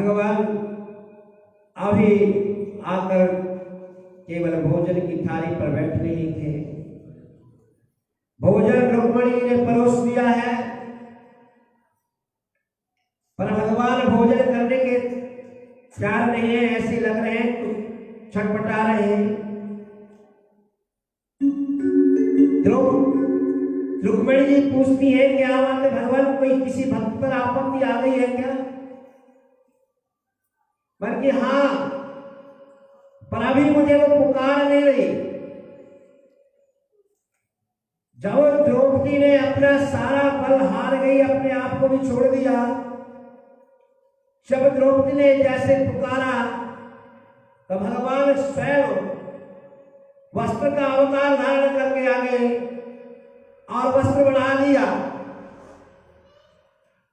भगवान अभी आकर केवल भोजन की थाली पर बैठे ही थे। भोजन रुक्मिणी ने परोस दिया है, पर भगवान भोजन करने के तैयार नहीं है, ऐसे लग रहे हैं, छटपटा रहे हैं। रुक्मिणी जी पूछती है, क्या बात है भगवान, कोई किसी भक्त पर आपत्ति आ गई है क्या? बल्कि हाँ, पर अभी मुझे वो पुकार नहीं रही। जब द्रौपदी ने अपना सारा बल हार गई, अपने आप को भी छोड़ दिया, जब द्रौपदी ने जैसे पुकारा तो भगवान स्वयं वस्त्र का अवतार धारण करके आ गए और वस्त्र बना दिया।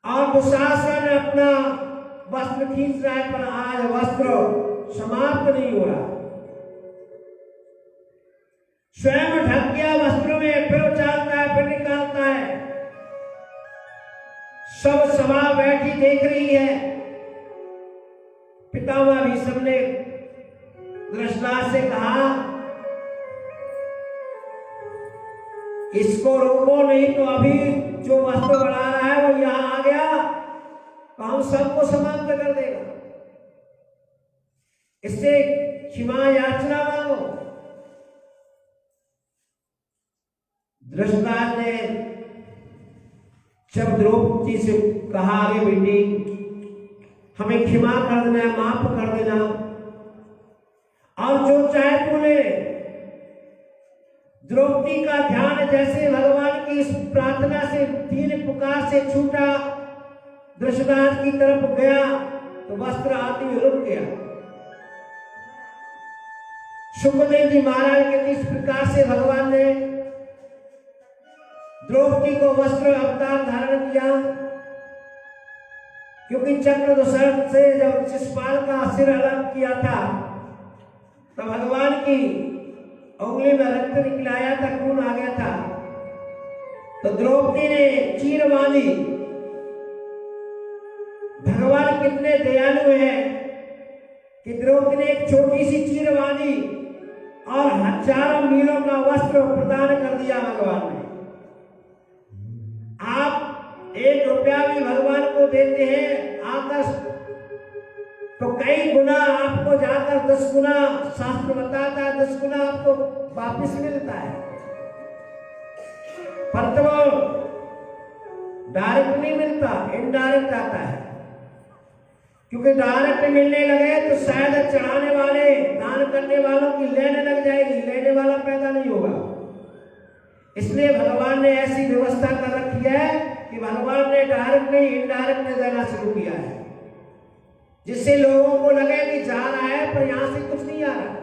और दुशासन अपना वस्त्र खींच रहा है, पर आज वस्त्र समाप्त नहीं हो रहा। स्वयं ढक गया वस्त्रों में, फिर उछालता है, फिर निकालता है। सब सभा बैठी देख रही है। पितामह भीष्म ने धृतराष्ट्र से कहा, इसको रोको, नहीं तो अभी जो वस्त्र बना रहा है वो यहां आ गया तो हम सबको समाप्त कर देगा। इससे क्षमा याचना मांगो। धृतराष्ट्र ने जब द्रौपदी से कहा, अरे बेटी हमें क्षमा कर देना, माफ कर देना, और जो चाहे तूने। द्रौपदी का ध्यान जैसे भगवान की इस प्रार्थना से, तीन पुकार से छूटा, धृतराष्ट्र की तरफ गया तो वस्त्र आते हुए रुक गया। सुखदेव जी महाराज के इस प्रकार से भगवान ने द्रौपदी को वस्त्र अवतार धारण किया, क्योंकि चक्रधर से जब शिशुपाल का सिर अलग किया था तो भगवान की उंगली में रक्त निकल आया था, खून आ गया था। तो द्रौपदी ने चीर बांधी। भगवान कितने दयालु हैं कि द्रौपदी ने एक छोटी सी चीर बांधी और हजारों मीलों का वस्त्र प्रदान कर दिया भगवान ने। आप 1 रुपया भी भगवान को देते हैं आकर, तो कई गुना आपको जाकर 10 गुना, शास्त्र बताता है 10 गुना आपको वापस मिलता है। पर तो डायरेक्ट नहीं मिलता, इनडायरेक्ट आता है। क्योंकि डायरेक्ट मिलने लगे तो शायद चढ़ाने वाले, दान करने वालों की लेने लग जाएगी, लेने वाला पैदा नहीं होगा। इसलिए भगवान ने ऐसी व्यवस्था कर रखी है कि भगवान ने डायरेक्ट नहीं, इनडायरेक्ट में देना शुरू किया है, जिससे लोगों को लगे कि जा रहा है पर यहां से कुछ नहीं आ रहा।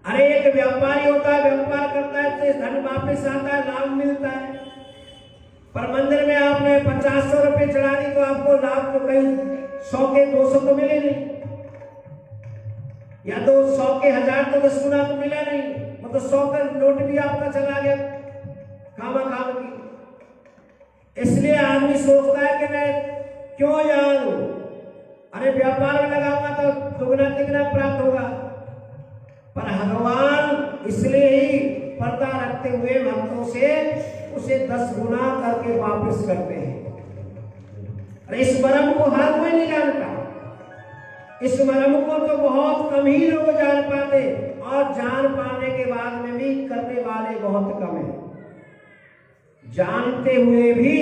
अरे एक व्यापारी होता है, व्यापार करता है तो धन वापस आता है, लाभ मिलता है। पर मंदिर में आपने 50-100 रुपए चढ़ा दी तो आपको लाभ तो कहीं 100 के 200 तो मिले नहीं, या 100 के 1000 तो 10 गुना तो मिला नहीं, मतलब 100 का नोट भी आपका चला गया खामा खाम की। इसलिए आदमी सोचता है कि मैं क्यों जाऊं, अरे व्यापार में लगाऊंगा तो दुगना तिगना प्राप्त होगा। पर भगवान इसलिए ही पर्दा रखते हुए भक्तों से उसे 10 गुना करके वापस करते हैं। अरे इस मर्म को हर कोई नहीं जानता, इस मर्म को तो बहुत कम ही लोग जान पाते, और जान पाने के बाद में भी करने वाले बहुत कम हैं। जानते हुए भी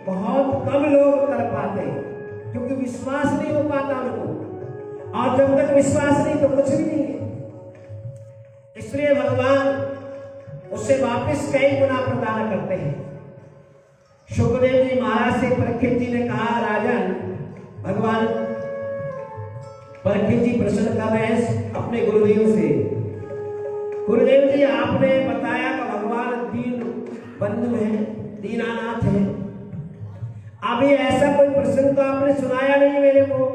बहुत कम लोग कर पाते हैं, क्योंकि विश्वास नहीं हो पाता उनको, और जब तक विश्वास नहीं तो कुछ भी नहीं है। इसलिए भगवान उससे वापस कई गुना प्रदान करते हैं। सुखदेव जी महाराज से परीक्षित जी ने कहा, राजन, भगवान परीक्षित जी प्रश्न कर रहे हैं अपने गुरुदेव से, गुरुदेव जी आपने बताया कि भगवान दीन बंधु है, दीनानाथ है। अभी ऐसा कोई प्रसंग तो आपने सुनाया नहीं मेरे को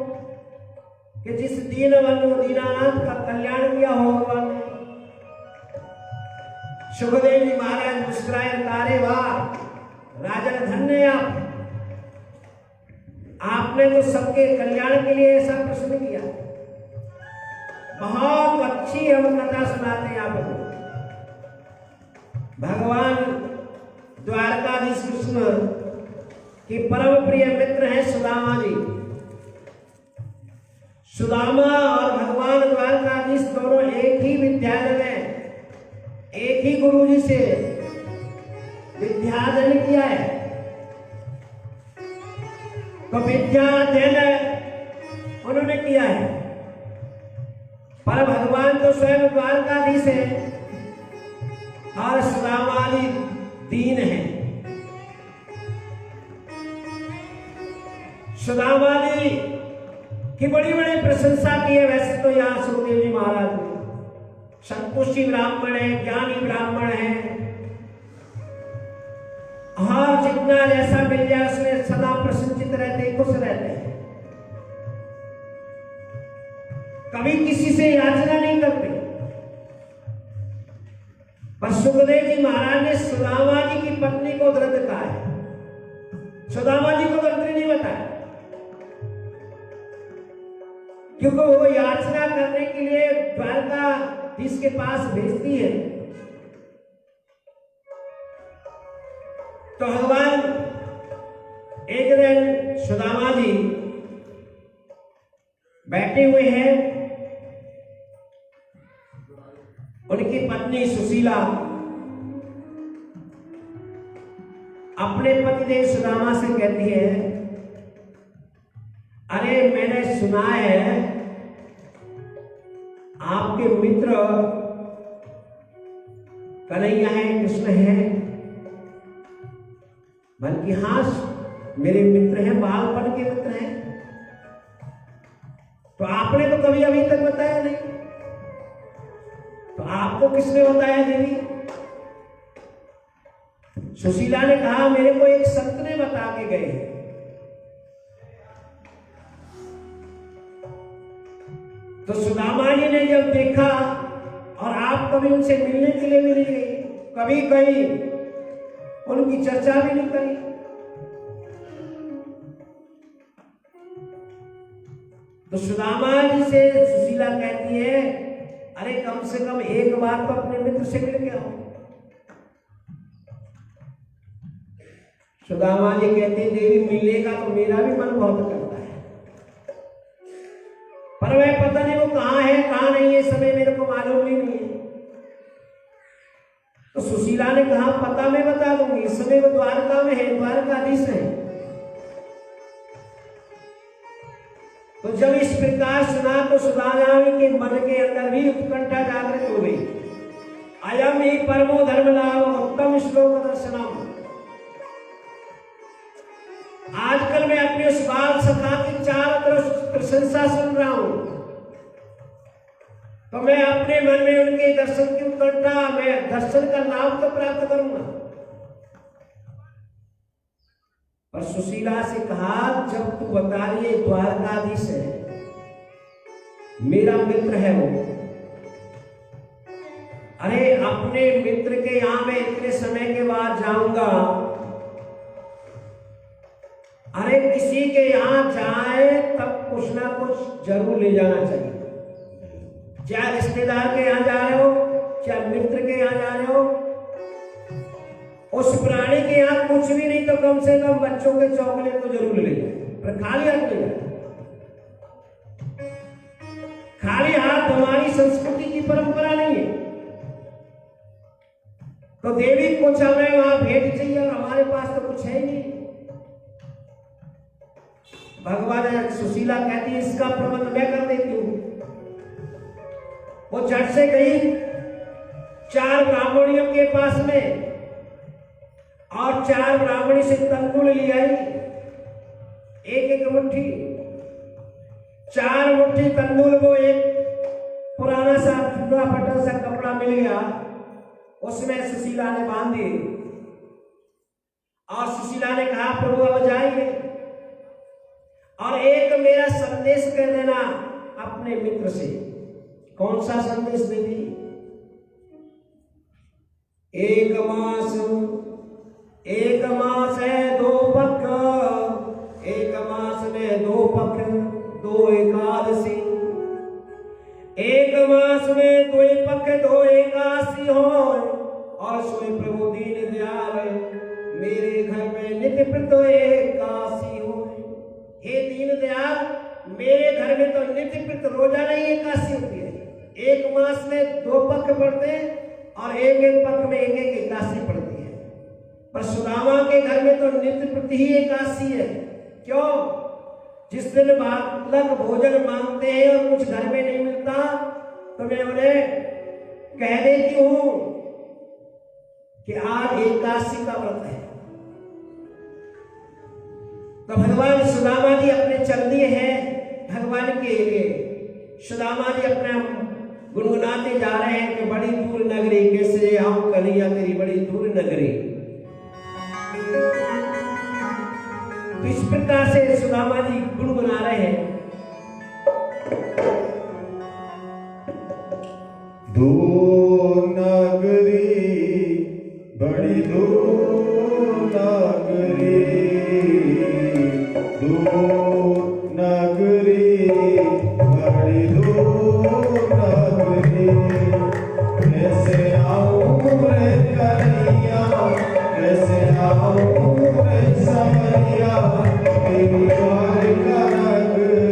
कि जिस दीन बंधु दीनानाथ का कल्याण किया हो भगवान ने। सुखदेव जी महाराज मुस्कुराए, तारे वाह राजन, धन्य आपने तो सबके कल्याण के लिए ऐसा प्रश्न किया। बहुत अच्छी हम कथा सुनाते हैं आपको। भगवान द्वारकाधीश कृष्ण के परम प्रिय मित्र हैं सुदामा जी। सुदामा और भगवान द्वारकाधीश दोनों एक ही विद्यालय में, एक ही गुरु जी से विद्याध्ययन किया है। तो विद्याध्ययन उन्होंने किया है, पर भगवान तो स्वयं द्वारकाधीश है और सुदामा जी दीन है। सुदामा जी की बड़ी बड़ी प्रशंसा की है। वैसे तो यहाँ सुखदेव जी महाराज ने संतुष्टि ब्राह्मण है, ज्ञानी ब्राह्मण है, और जितना जैसा मिल जाए उसमें सदा प्रसन्नचित रहते, खुश रहते हैं, कभी किसी से याचना नहीं करते। पर सुखदेव जी महाराज ने सुदामा जी की पत्नी को दर्द कहा है, सुदामा जी को दर्द नहीं बताया, क्योंकि वो याचना करने के लिए द्वारकाधीश के पास भेजती है। तो भगवान एक दिन सुदामा जी बैठे हुए हैं, उनकी पत्नी सुशीला अपने पतिदेव सुदामा से कहती है, अरे मैंने सुना है आपके मित्र कन्हैया है, कृष्ण है। बल्कि हाँ, मेरे मित्र हैं, बालपन के मित्र हैं। तो आपने तो कभी अभी तक बताया नहीं, तो आपको किसने बताया देवी? सुशीला ने कहा, मेरे को एक संत ने बता के गए। तो सुदामा जी ने जब देखा, और आप कभी उनसे मिलने के लिए भी नहीं गई, कभी गई उनकी चर्चा भी नहीं करी, तो सुदामा जी से सुशीला कहती है, अरे कम से कम एक बार तो अपने मित्र से मिल के आओ। सुदामा जी कहते हैं, देवी मिलने का तो मेरा भी मन बहुत करता है, पर वह पता नहीं वो कहाँ है कहाँ नहीं है, समय मेरे को मालूम ही नहीं है। तो सुशीला ने कहा, पता मैं बता दूंगी, इस समय वो द्वारका में है, द्वारकाधीश है। तो जब इस प्रकार सुना तो सुदामा के मन के अंदर भी उत्कंठा जागृत हो गई। अयम ही परमो धर्म लाभ उत्तम श्लोक दर्शनम। आजकल मैं अपने उस बाल सखा की चारों तरफ प्रशंसा सुन रहा हूं, तो मैं अपने मन में उनके दर्शन की उत्कंठा, मैं दर्शन का लाभ तो प्राप्त करूंगा। पर सुशीला से कहा, जब तू बता रही है द्वारकाधीश है, मेरा मित्र है वो, अरे अपने मित्र के यहां मैं इतने समय के बाद जाऊंगा, अरे किसी के यहां जाए तब कुछ ना कुछ जरूर ले जाना चाहिए। चाहे रिश्तेदार के यहां जा रहे हो, चाहे मित्र के यहां जा रहे हो, उस प्राणी के यहां कुछ भी नहीं तो कम से कम बच्चों के चॉकलेट तो जरूर ले जाए, पर खाली हाथ ले जाए। खाली हाथ हमारी संस्कृति की परंपरा नहीं है। तो देवी कुछ हमें वहां भेंट चाहिए और हमारे पास तो कुछ है ही नहीं। भगवान सुशीला कहती है, इसका प्रबंध मैं कर देती हूं। वो झट से गई 4 ब्राह्मणियों के पास में, और 4 ब्राह्मणी से तंदूल ले आई, एक मुट्ठी, 4 मुट्ठी तंदूल को एक पुराना सा टूटा फटा सा कपड़ा मिल गया, उसमें सुशीला ने बांध दी। और सुशीला ने कहा, प्रभु अब जाइए और एक मेरा संदेश कह देना अपने मित्र से। कौन सा संदेश देवी? एक मास है 2 पक्ष, एक मास में में 2 पख 2 एकादशी, एक मास में 2 पख 2 एकादशी हो, और सोई प्रभु दीन दयाल मेरे घर में नित्य प्रतो एकादशी हो। हे दीन दयाल, मेरे घर में तो नित्य प्रत रोजाना ही एकादशी होती है। एक मास में 2 पख पड़ते हैं और एक पख में एक एकादशी पड़ती है, पर सुदामा के घर में तो नित्य प्रति ही एकादशी है। क्यों? जिस दिन बालक भोजन मांगते हैं और कुछ घर में नहीं मिलता तो मैं उन्हें कह देती हूं कि आज एकादशी का व्रत है। तो भगवान सुदामा जी अपने चल दिए हैं भगवान के लिए। सुदामा जी अपना गुनगुनाते जा रहे हैं कि बड़ी दूर नगरी कैसे आऊं कन्हैया तेरी बड़ी दूर नगरी। तो इस प्रकार से सुदामा जी गुनगुना रहे हैं। दूर नगरी बड़ी दूर नगरी, दूर नगरी बड़ी दूर नगरी, कैसे आऊं रे कन्हैया, कैसे आऊं रे सवैया, तेरी द्वारका नगरी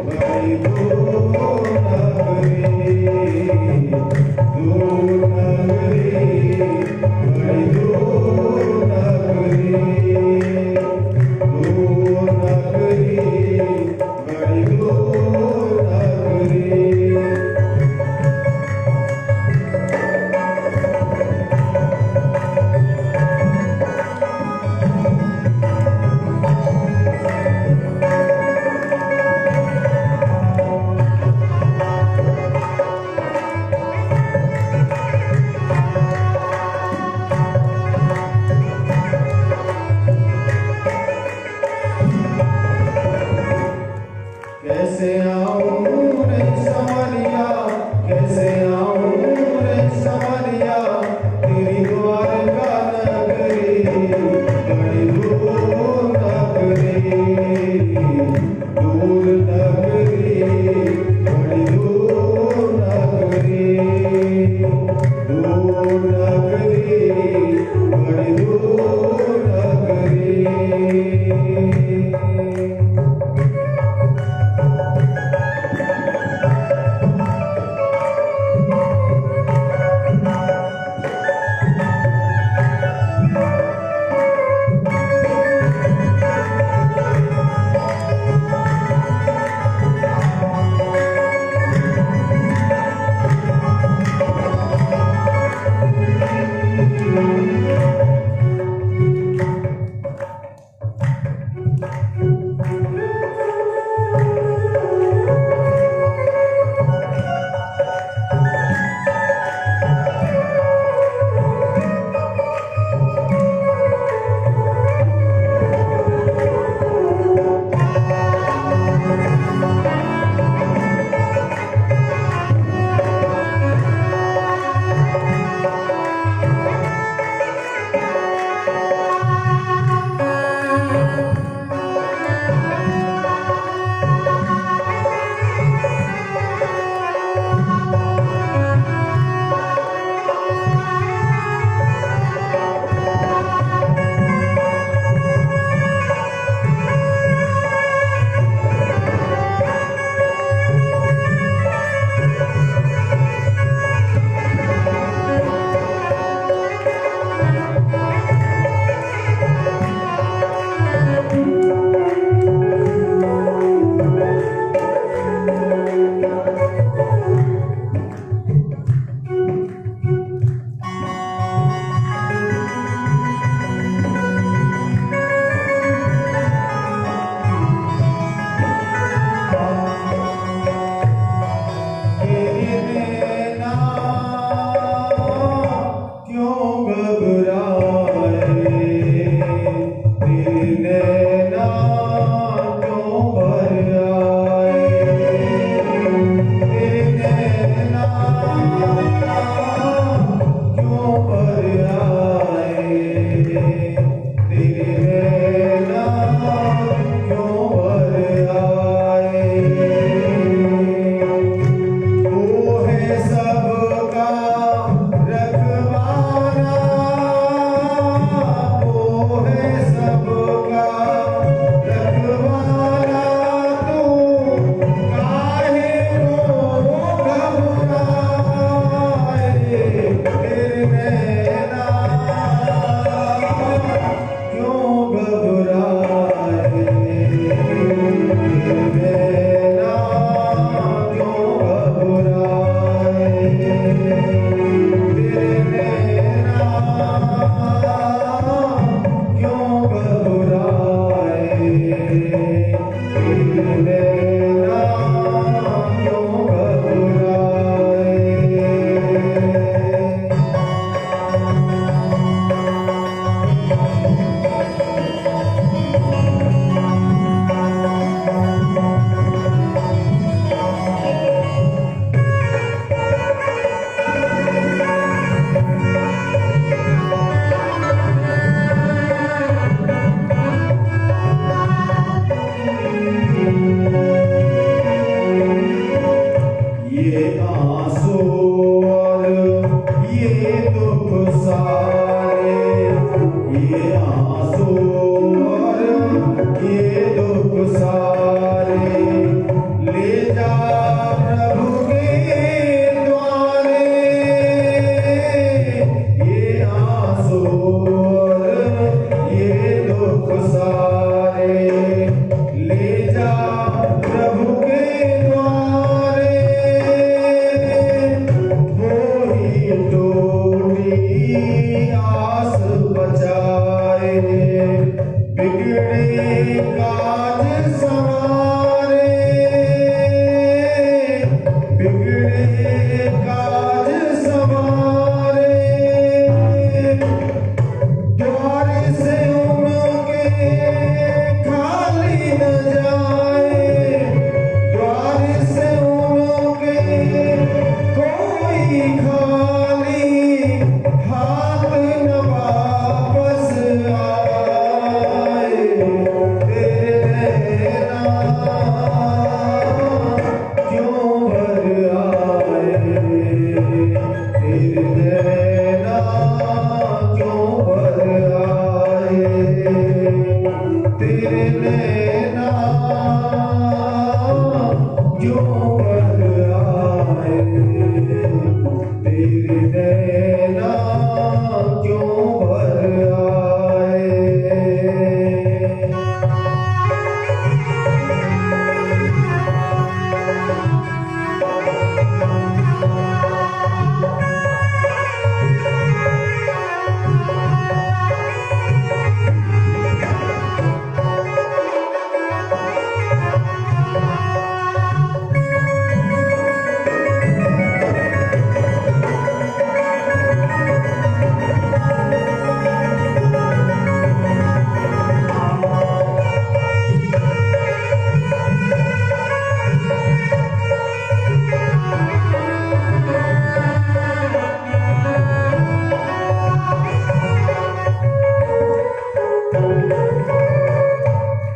बड़ी दूर नगरी, दूर नगरी बड़ी दूर नगरी, दूर नगरी बात न वापस आए, तेरे नैना क्यों भर आए, तेरे नैना क्यों भर आए, तेरे नैना क्यों भर आए, तेरे नैना क्यों भर आए।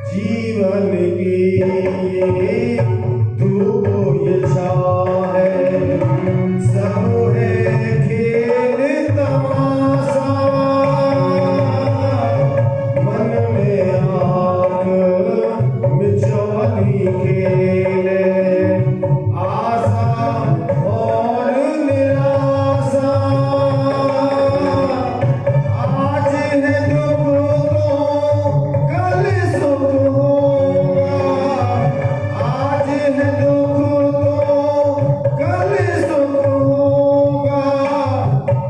जीवन की ये धूप ये छाँव है, सब है खेल तमाशा, मन में आग मिचौली खेले, आशा और निराशा, आज है दुख तो कल सुख होगा, आज है दुख तो कल सुख होगा,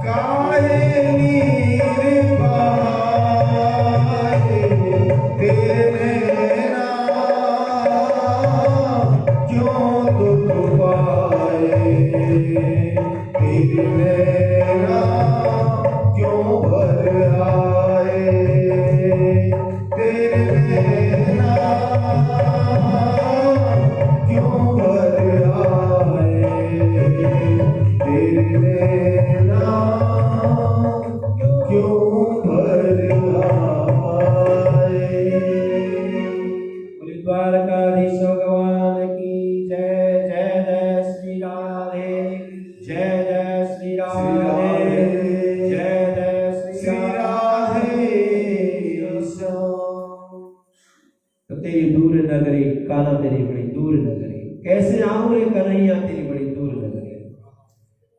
काहे नीर बहाए, तेरे नैना क्यों दुख पाए, तेरे नैना क्यों भर आए, तेरे नैना क्यों भर आए, तेरे नैना क्यों भर आए। बोले द्वारकाधीश भगवान की जय। जय जय श्री राधे, जय जय श्री राधे, जय जय श्री श्री राधे। तो तेरी दूर नगरी काना, तेरी बड़ी दूर नगरी, कैसे आऊं रे कन्हैया तेरी बड़ी दूर नगरी।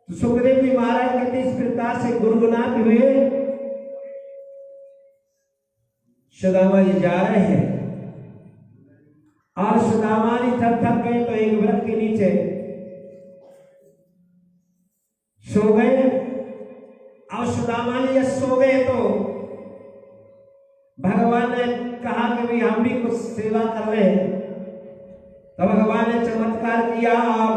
तो सुखदेव जी महाराज कहते इस प्रकार से गुनगुनाते हुए सुदामा जी जा रहे हैं, और सुदामा जी थक थक गए तो एक वृक्ष के नीचे सो गए। और सुदामा जी जब सो गए तो भगवान ने कहा कि भी हम भी कुछ सेवा कर रहे हैं। तो भगवान ने चमत्कार किया और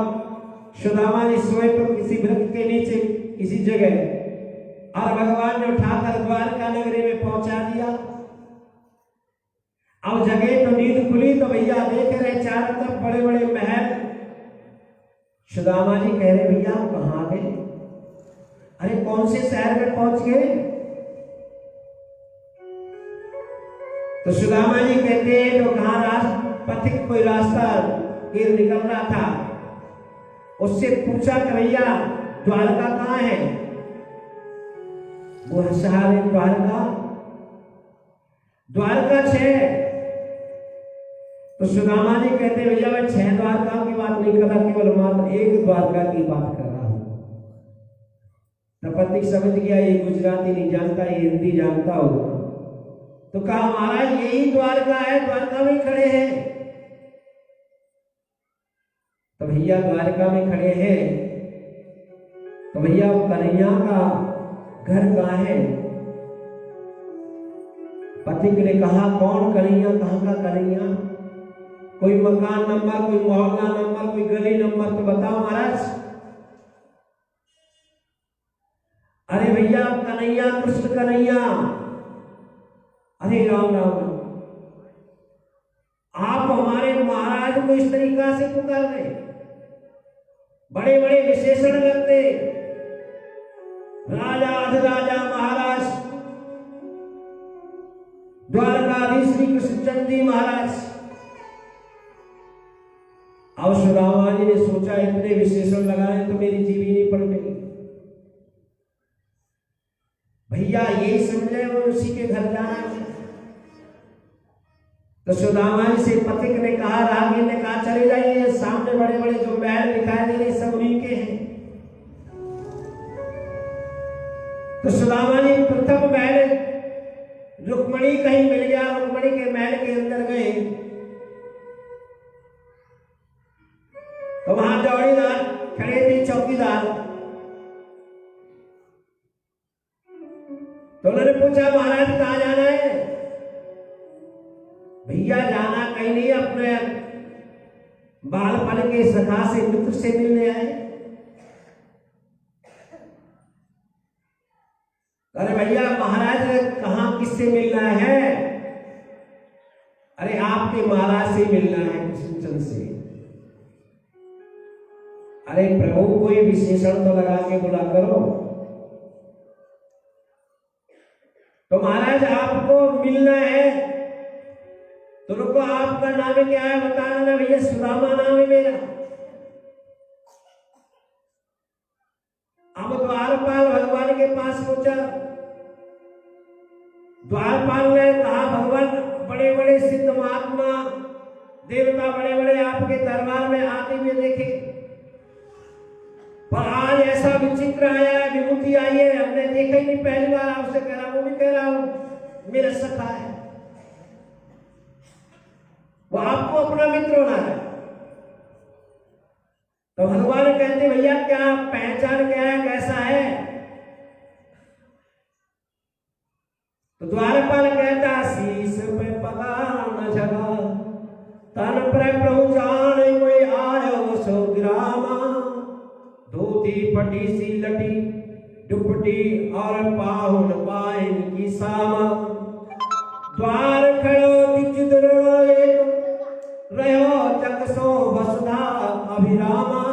सुदामा जी सोए तो किसी वृक्ष के नीचे किसी जगह, और भगवान ने उठाकर द्वारका नगरी में पहुंचा दिया। अब जगह तो नींद खुली तो भैया देख रहे चारों तरफ बड़े बड़े महल। सुदामा जी कह रहे भैया आप कहाँ गए? अरे कौन से शहर में पहुंच गए? तो सुदामा जी कहते हैं जो कहाँ पथिक कोई रास्ता गिर निकल रहा था, उससे पूछा कि भैया द्वारका कहाँ है? वो शहर है द्वारका, द्वारका 6। तो सुदामा जी कहते भैया मैं 6 द्वारका की बात नहीं कर रहा, केवल मात्र एक द्वारका की बात कर रहा हूं। पथिक समझ गया ये गुजराती नहीं जानता, ये हिंदी जानता होगा। तो कहा महाराज यही द्वारका है, द्वारका में खड़े हैं। तो भैया द्वारका में खड़े हैं, तो भैया वो कन्हैया का घर कहाँ है? पथिक ने कहा कौन कन्हैया, कहाँ का कन्हैया? कोई मकान नंबर, कोई मोहल्ला नंबर, कोई गली नंबर तो बताओ महाराज। अरे भैया कन्हैया, कृष्ण कन्हैया। अरे राम राम, आप हमारे महाराज को इस तरीका से पुकार रहे, बड़े बड़े विशेषण लगते, राजा अधिराजा श्री कृष्णचंद्र जी महाराज। अब सुदामा जी ने सोचा इतने विशेषण लगाए तो मेरी जीवी नहीं पड़ गई। भैया यही समझे वो उसी के घर जाना है। तो सुदामा जी से पथिक ने कहा, रागी ने कहा चले जाइए, सामने बड़े बड़े जो महल दिखाई दे रहे सब उन्हीं के हैं। तो सुदामा जी प्रथम महल रुक्मणी कहीं मिल गया, रुक्मणी के महल के अंदर गए तो वहां दौड़ीदार खड़े थे, चौकीदार। तो उन्होंने पूछा महाराज कहाँ जाना है? भैया जाना कहीं नहीं, अपने बालपन के सखा से मित्र से मिलने आए। अरे भैया महाराज कहाँ किससे मिलना है? अरे आपके महाराज से मिलना है, कृष्णचंद्र से। अरे प्रभु कोई विशेषण तो लगा के बुला करो। तो महाराज आपको मिलना है तो रुको, आपका नाम क्या है बताना ना। भैया सुदामा नाम है मेरा। अब द्वारपाल भगवान के पास पहुंचा। द्वारपाल ने कहा, भगवान बड़े बड़े सिद्ध महात्मा देवता बड़े बड़े आपके दरबार में आते हुए देखे, पर आज ऐसा विचित्र आया है, विभूति आई है, हमने देखा ही नहीं, पहली बार आपसे कह रहा हूं। वो भी कह रहा हूं मेरा सखा है, वो आपको अपना मित्र होना है। तो भगवान कहते भैया क्या पहचान क्या है, कैसा है? तो द्वारपाल कहता, शीश पे पगा न जगा, तन पर प्रभु जान कोई आयो सो ग्रामा, धोती फटी सी लटी दुपटी और पाहुन पाइन की सामा, द्वार खड़ो दिच रहो जग सो वसुधा अभिरामा,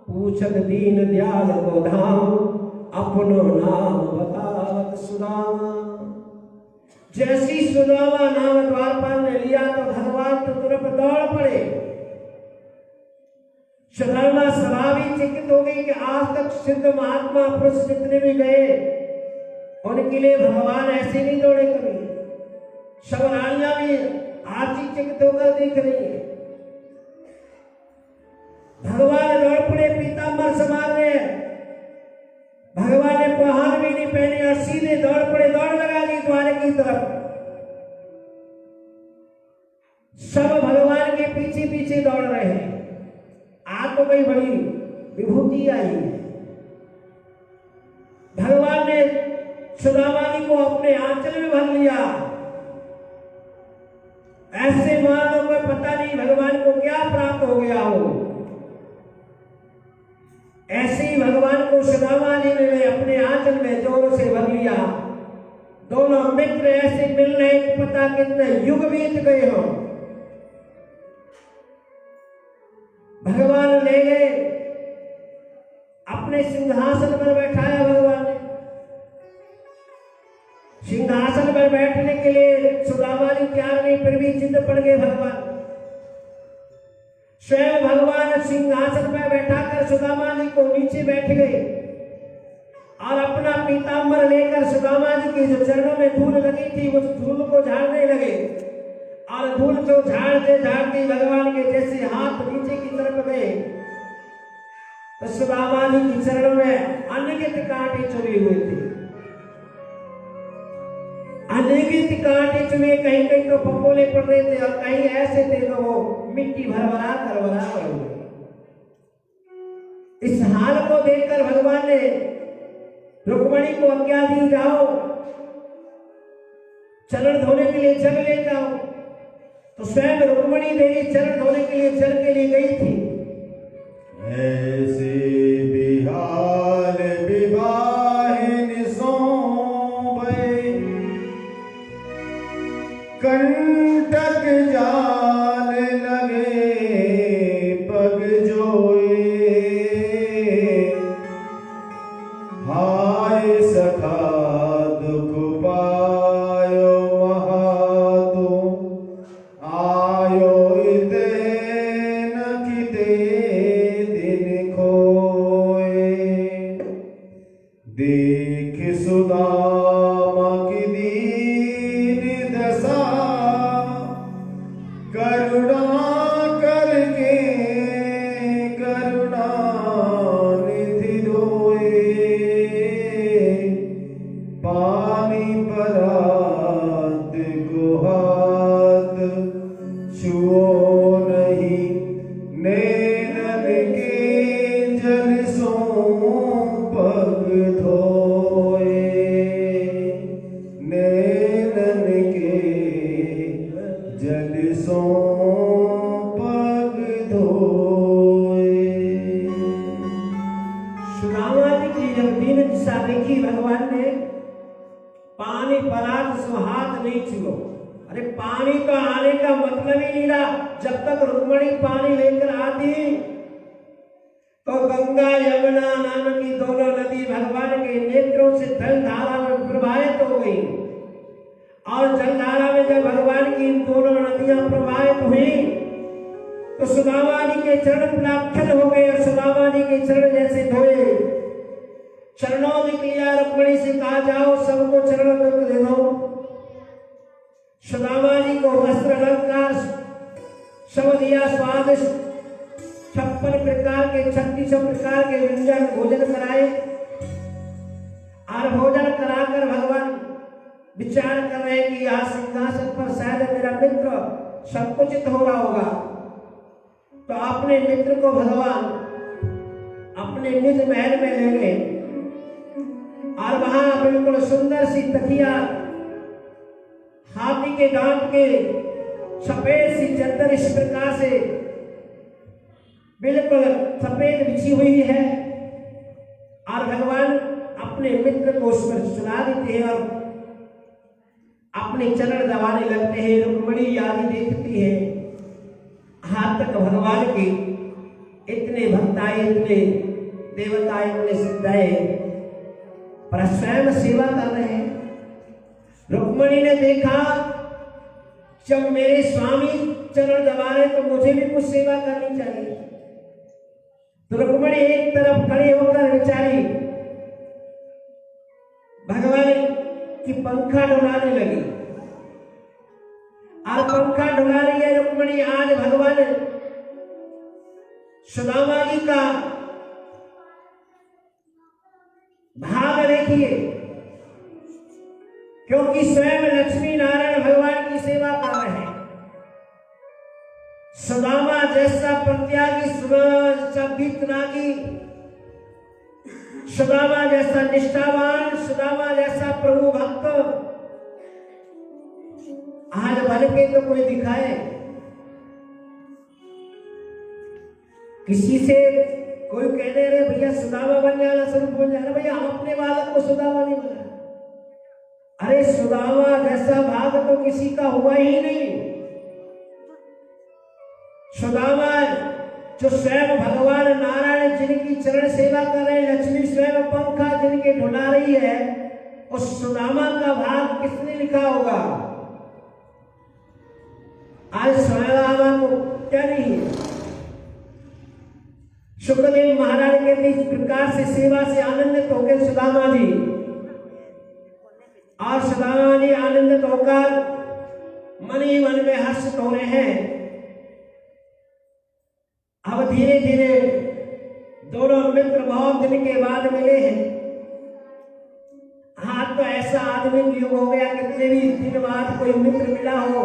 पूछत दीन दयाल को धाम, अपनो नाम बतावत सुदामा। जैसी सुदामा नाम द्वारपाल ने लिया तो भगवान तो तुरंत दौड़ पड़े। सुदामा सभा भी चिंतित हो गई कि आज तक सिद्ध महात्मा पुरुष जितने भी गए उनके लिए भगवान ऐसे नहीं दौड़े कभी। सब रानियां भी आश्चर्यचकित होकर देख रही है। भगवान दौड़ पड़े पीताम्बर समान में, भगवान ने पहन भी नहीं पहनी और सीधे दौड़ पड़े, दौड़ लगा दी द्वार की तरफ। सब भगवान के पीछे पीछे दौड़ रहे हैं। आज तो कोई बड़ी विभूति आई है। भगवान ने सुदामा जी को अपने आंचल में भर लिया। ऐसे मानो कोई पता नहीं भगवान को क्या प्राप्त हो गया हो। ऐसे ही भगवान को सुदामा जी ने अपने आंचल में जोर से भर लिया। दोनों मित्र ऐसे मिल रहे कि पता कितने युग बीत गए हो। भगवान ले गए, अपने सिंहासन पर बैठाया। भगवान ने सिंहासन पर बैठने के लिए सुदामा जी तैयार नहीं, फिर भी जिद पड़ गए। भगवान स्वयं भगवान सिंहासन पर बैठाकर सुदामा जी को नीचे बैठ गए और अपना पीताम्बर लेकर सुदामा जी के जो चरणों में धूल लगी थी उस धूल को झाड़ने लगे। और धूल को झाड़ते झाड़ते भगवान के जैसे हाथ नीचे की तरफ गए तो सुदामा जी के चरणों में अनगित कांटे चुभे हुए थे। अनगित कांटे चुभे, कहीं कहीं तो फफोले पड़ रहे थे और कहीं ऐसे थे तो वो मिट्टी भरभरा कर बराबर हो गई। इस हाल को देखकर भगवान ने रुक्मणी को आज्ञा दी, जाओ चरण धोने के लिए जल ले जाओ। तो स्वयं रुक्मणी देवी चरण धोने के लिए जल के लिए गई थी। ऐसे बिहार विवाहिन सोबे, कंटक जाल लगे पग जोए, हाय सखा दुख पायो महातो, देख सुदामा की दीन दशा, करुणा करके करुणा निधि रोए, पानी परात को हाथ छुओ नहीं, नैनन के जल सो पग धोए, नैनन के जल सो पग धोए। सुदामा जी की जब दीन दशा देखी भगवान ने, पानी परात सो हाथ नहीं छुओ। अरे पानी तो आने का मतलब ही नहीं रहा। जब तक रुक्मणी पानी लेकर आती तो गंगा यमुना नाम की दोनों नदी भगवान के नेत्रों से जलधारा में प्रवाहित हो गई, और जलधारा में जब भगवान की इन दोनों नदियां प्रवाहित हुई तो सुदामा जी के चरण प्लाक्षण हो गए, और सुदामा जी के चरण जैसे धोए, चरणों में किया। रुक्मणी से कहा जाओ सबको चरण दे दो। सुदामा जी को वस्त्र अलंकार सब दिया, स्वादिष्ट 56 प्रकार के 36 प्रकार के व्यंजन भोजन कराए, और भोजन कराकर भगवान विचार कर रहे कि यहाँ सिंहासन पर शायद मेरा मित्र संकुचित हो रहा होगा। तो अपने मित्र को भगवान अपने निज महल में ले गए, और वहां बिल्कुल सुंदर सी तकिया, हाथी के दांत के सफेद सी चादर इस प्रकार से बिल्कुल सफेद बिछी हुई है, और भगवान अपने मित्र को उस पर सुला देते हैं और अपने चरण दबाने लगते हैं। रुक्मणी आदि देखती है, हाथ तक भगवान के इतने भक्ताएं, इतने देवताएं, इतने सिद्धाएं पर स्वयं सेवा कर रहे हैं। रुक्मणी ने देखा जब मेरे स्वामी चरण दबा रहे तो मुझे भी कुछ सेवा करनी चाहिए। तो रुक्मणी एक तरफ खड़े होकर बेचारी भगवान की पंखा डुलाने लगी, और पंखा डुला रही है रुक्मणी। आज भगवान सुदामा जी का भाग देखिए, क्योंकि स्वयं लक्ष्मी नारायण भगवान की सेवा कर रहे हैं। सुदामा जैसा प्रत्यागी, सुदामा जैसा भीतनागी, सुदामा जैसा निष्ठावान, सुदामा जैसा प्रभु भक्त आज बन के तो कोई दिखाए। किसी से कोई कहने रहे भैया सुदामा बन जाना, स्वरूप बन जाना, भैया हम अपने बालक को सुदामा नहीं बना। अरे सुदामा जैसा भाग तो किसी का हुआ ही नहीं। सुदामा जो स्वयं भगवान नारायण जिनकी चरण सेवा कर रहे हैं, लक्ष्मी स्वयं पंखा जिनके ढुला रही है, उस सुदामा का भाग किसने लिखा होगा? आज सुदामा को क्या नहीं है। सुखदेव महाराज के इस प्रकार से सेवा से आनंदित हो गए सुदामा जी, और सुदामा जी आनंदित होकर मन ही मन में हर्षित हो रहे हैं। अब धीरे धीरे दोनों मित्र बहुत दिन के बाद मिले हैं। हाँ, तो ऐसा आदमी भी हो गया, कितने भी दिन बाद कोई मित्र मिला हो,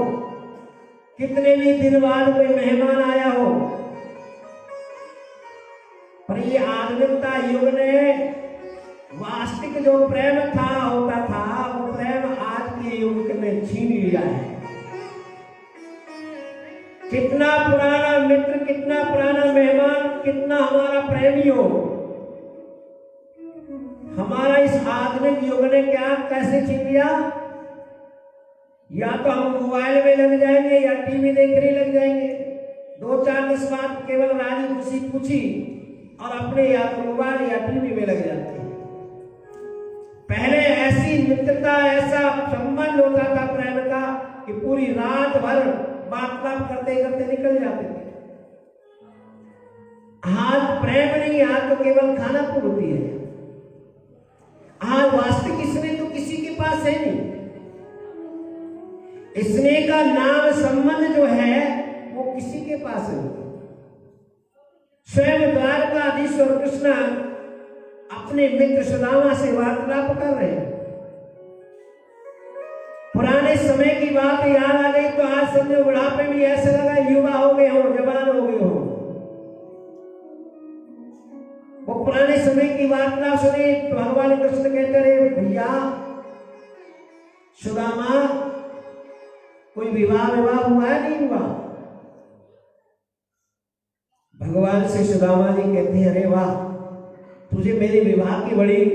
कितने भी दिन बाद कोई मेहमान आया हो, पर ये आधुनिकता युग ने वास्तविक जो प्रेम था होता था, वो प्रेम आज के युग में छीन लिया है। कितना पुराना मित्र, कितना पुराना मेहमान, कितना हमारा प्रेमी हो, हमारा इस आधुनिक युग ने क्या कैसे छीन लिया। या तो हम मोबाइल में लग जाएंगे या टीवी देखने लग जाएंगे, 2-4 बात केवल राजी खुशी पूछी और अपने या तो मोबाइल या टीवी में लग जाते हैं। पहले ऐसी मित्रता, ऐसा संबंध होता था प्रेम का कि पूरी रात भर वार्तालाप करते करते निकल जाते थे। आज प्रेम नहीं, आज तो केवल खाना पूर्ति है। पास है नहीं। स्नेह का नाम संबंध जो है वो किसी के पास नहीं। स्वयं द्वारकाधीश्वर कृष्ण अपने मित्र सुदामा से वार्तालाप कर रहे हैं। पुराने समय की बात याद आ गई तो आज समझो बुढ़ापे में ऐसा लगा युवा हो गए हो, जवान हो गए हो। वो पुराने समय की वार्तालाप सुने तो भगवान कृष्ण कहते रहे, भैया सुदामा कोई विवाह हुआ है नहीं हुआ? भगवान से सुदामा जी कहते हैं, अरे वाह, तुझे मेरे विवाह की बड़ी